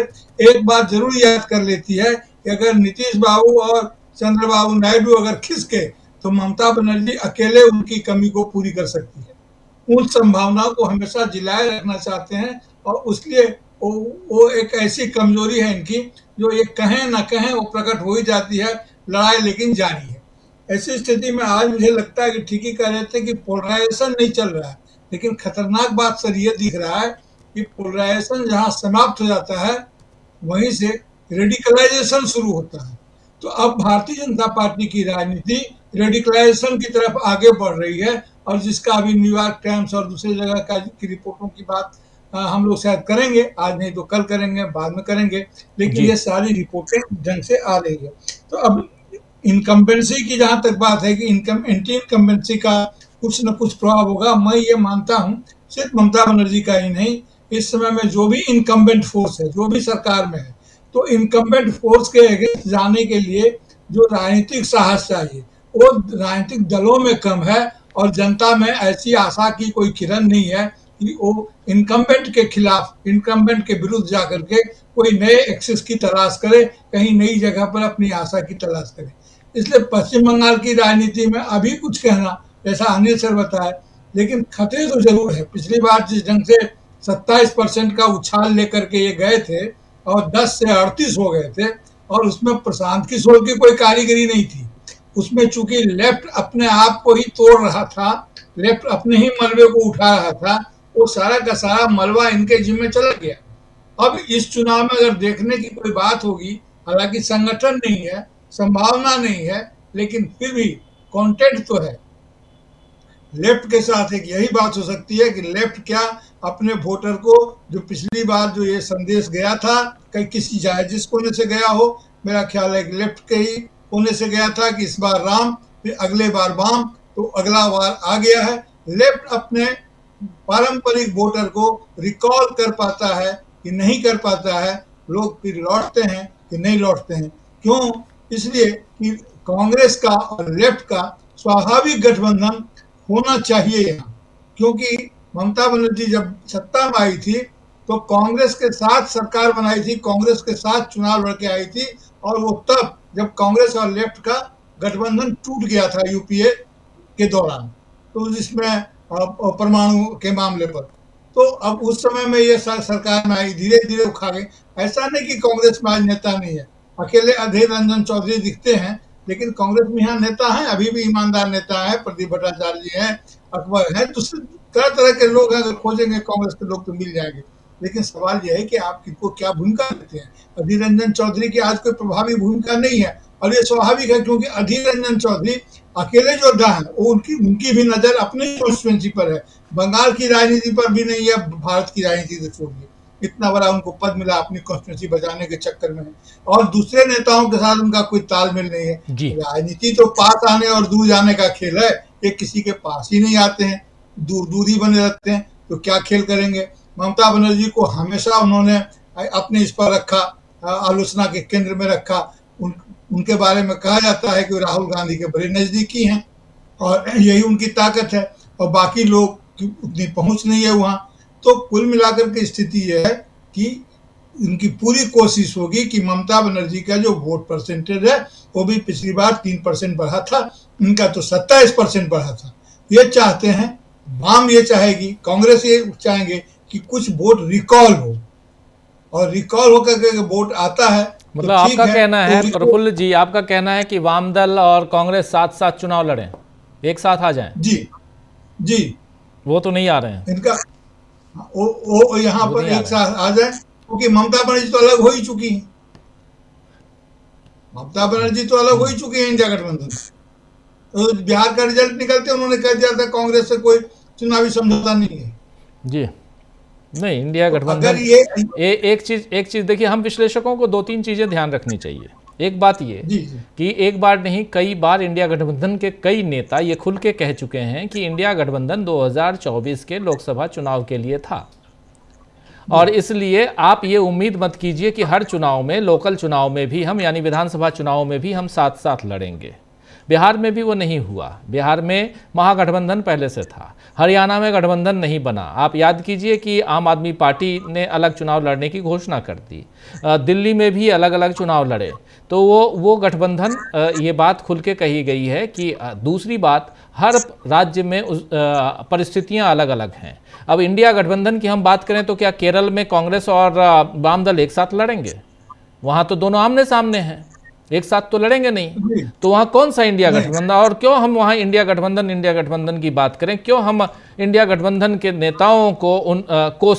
एक बात जरूर याद कर लेती है कि अगर नीतीश बाबू और चंद्रबाबू नायडू अगर खिसके तो ममता बनर्जी अकेले उनकी कमी को पूरी कर सकती है। उन संभावनाओं को हमेशा जिलाए रखना चाहते हैं, और उसलिए वो एक ऐसी कमजोरी है इनकी, जो ये कहें ना कहें वो प्रकट हो ही जाती है। लड़ाई लेकिन जारी है। ऐसी स्थिति में आज मुझे लगता है कि ठीक ही कह रहे थे कि पोलराइजेशन नहीं चल रहा है, लेकिन खतरनाक बात सर ये दिख रहा है कि पोलराइजेशन जहां समाप्त हो जाता है, वहीं से रेडिकलाइजेशन शुरू होता है। तो अब भारतीय जनता पार्टी की राजनीति रेडिकलाइजेशन की तरफ आगे बढ़ रही है, और जिसका अभी न्यूयॉर्क टाइम्स और दूसरी जगह की रिपोर्टों की बात हम लोग शायद करेंगे, आज नहीं तो कल करेंगे, बाद में करेंगे, लेकिन ये सारी रिपोर्टें ढंग से आ रही है। तो अब इनकम्बेंसी की जहां तक बात है कि एंटी इनकम्बेंसी का कुछ न कुछ प्रभाव होगा, मैं ये मानता हूँ, सिर्फ ममता बनर्जी का ही नहीं, इस समय में जो भी इनकम्बेंट फोर्स है, जो भी सरकार में है, तो इनकम्बेंट फोर्स के अगेंस्ट जाने के लिए जो राजनीतिक साहस चाहिए वो राजनीतिक दलों में कम है, और जनता में ऐसी आशा की कोई किरण नहीं है कि वो इनकम्बेंट के खिलाफ, इनकम्बेंट के विरुद्ध जाकर के कोई नए एक्सेस की तलाश करे, कहीं नई जगह पर अपनी आशा की तलाश करे। इसलिए पश्चिम बंगाल की राजनीति में अभी कुछ कहना, जैसा अनिल सर बताया, लेकिन खतरे तो जरूर है। पिछली बार जिस ढंग से 27% का उछाल लेकर के ये गए थे और 10 से 38 हो गए थे, और उसमें प्रशांत किशोर की कोई कारीगरी नहीं थी। उसमें चूंकि लेफ्ट अपने आप को ही तोड़ रहा था, लेफ्ट अपने ही मलबे को उठा रहा था, वो सारा का सारा मलबा इनके जिम्मे चला गया। अब इस चुनाव में अगर देखने की कोई बात होगी, हालांकि संगठन नहीं है, संभावना नहीं है, लेकिन फिर भी कंटेंट तो है। लेफ्ट के साथ एक यही बात हो सकती है कि लेफ्ट क्या अपने वोटर को, जो पिछली बार जो ये संदेश गया था कहीं किसी जिस कोने से गया हो, मेरा ख्याल है कि लेफ्ट के ही कोने से गया था कि इस बार राम फिर अगले बार वाम, तो अगला बार आ गया है। लेफ्ट अपने पारंपरिक वोटर को रिकॉल कर पाता है कि नहीं कर पाता है, लोग फिर लौटते हैं कि नहीं लौटते हैं। क्यों? इसलिए कि कांग्रेस का और लेफ्ट का स्वाभाविक गठबंधन होना चाहिए यहाँ, क्योंकि ममता बनर्जी जब सत्ता में आई थी तो कांग्रेस के साथ सरकार बनाई थी, कांग्रेस के साथ चुनाव लड़के आई थी, और वो तब जब कांग्रेस और लेफ्ट का गठबंधन टूट गया था यूपीए के दौरान, तो जिसमें परमाणु के मामले पर, तो अब उस समय में ये सरकार में आई, धीरे धीरे उखा गई। ऐसा नहीं कि कांग्रेस में आज नेता नहीं है, अकेले अधीर रंजन चौधरी दिखते हैं, लेकिन कांग्रेस में यहाँ नेता हैं, अभी भी ईमानदार नेता है, प्रदीप भट्टाचार्य जी हैं, अकबर हैं, दूसरे तरह तरह के लोग हैं, अगर खोजेंगे कांग्रेस के लोग तो मिल जाएंगे। लेकिन सवाल यह है कि आप किनको क्या भूमिका देते हैं। अधीर रंजन चौधरी की आज कोई प्रभावी भूमिका नहीं है, और ये स्वाभाविक है, क्योंकि अधीर रंजन चौधरी अकेले योद्धा है, वो उनकी भी नजर अपनी कॉन्स्टिट्यूएंसी पर है, बंगाल की राजनीति पर भी नहीं है, भारत की राजनीति तो छोड़िए। इतना बड़ा उनको पद मिला अपनी कॉन्स्टिट्यूएंसी बचाने के चक्कर में, और दूसरे नेताओं के साथ उनका कोई तालमेल नहीं है। राजनीति तो पास आने और दूर जाने का खेल है, ये किसी के पास ही नहीं आते हैं, दूर दूर ही बने रहते हैं, तो क्या खेल करेंगे। ममता बनर्जी को हमेशा उन्होंने अपने इस पर रखा, आलोचना के केंद्र में रखा। उनके बारे में कहा जाता है कि राहुल गांधी के बड़े नजदीकी हैं, और यही उनकी ताकत है, और बाकी लोग की उतनी पहुंच नहीं है वहां। तो कुल मिलाकर के स्थिति यह है कि उनकी पूरी कोशिश होगी कि ममता बनर्जी का जो वोट परसेंटेज है वो भी पिछली बार 3% बढ़ा था, उनका तो 27% बढ़ा था। ये चाहते हैं, वाम ये चाहेगी, कांग्रेस ये चाहेंगे कि कुछ वोट रिकॉल हो, और रिकॉल होकर के वोट आता है। मतलब तो आपका कहना है प्रफुल्ल जी, आपका कहना है कि वाम दल और कांग्रेस साथ साथ चुनाव लड़ें, एक साथ आ जाएं? जी जी, वो तो नहीं आ रहे हैं इनका, वो यहाँ पर एक साथ आ जाए, क्योंकि ममता बनर्जी तो अलग हो ही चुकी है, ममता बनर्जी तो अलग हो ही चुकी है इंडिया गठबंधन। तो बिहार का रिजल्ट निकलते उन्होंने कह दिया था कांग्रेस से कोई चुनावी समझौता नहीं है जी। नहीं, इंडिया गठबंधन, एक चीज देखिए, हम विश्लेषकों को 2-3 चीजें ध्यान रखनी चाहिए। एक बात ये कि एक बार नहीं कई बार इंडिया गठबंधन के कई नेता ये खुल के कह चुके हैं कि इंडिया गठबंधन 2024 के लोकसभा चुनाव के लिए था, और इसलिए आप ये उम्मीद मत कीजिए कि हर चुनाव में, लोकल चुनाव में भी हम, यानी विधानसभा चुनाव में भी हम साथ साथ लड़ेंगे। बिहार में भी वो नहीं हुआ, बिहार में महागठबंधन पहले से था, हरियाणा में गठबंधन नहीं बना। आप याद कीजिए कि आम आदमी पार्टी ने अलग चुनाव लड़ने की घोषणा कर दी, दिल्ली में भी अलग अलग चुनाव लड़े, तो वो गठबंधन, ये बात खुल के कही गई है कि दूसरी बात, हर राज्य में परिस्थितियां अलग अलग हैं। अब इंडिया गठबंधन की हम बात करें तो क्या केरल में कांग्रेस और वाम दल एक साथ लड़ेंगे? वहाँ तो दोनों आमने सामने हैं, एक साथ तो लड़ेंगे नहीं, तो वहाँ कौन सा इंडिया गठबंधन? और क्यों हम वहाँ इंडिया गठबंधन की बात करें, क्यों हम इंडिया गठबंधन के नेताओं को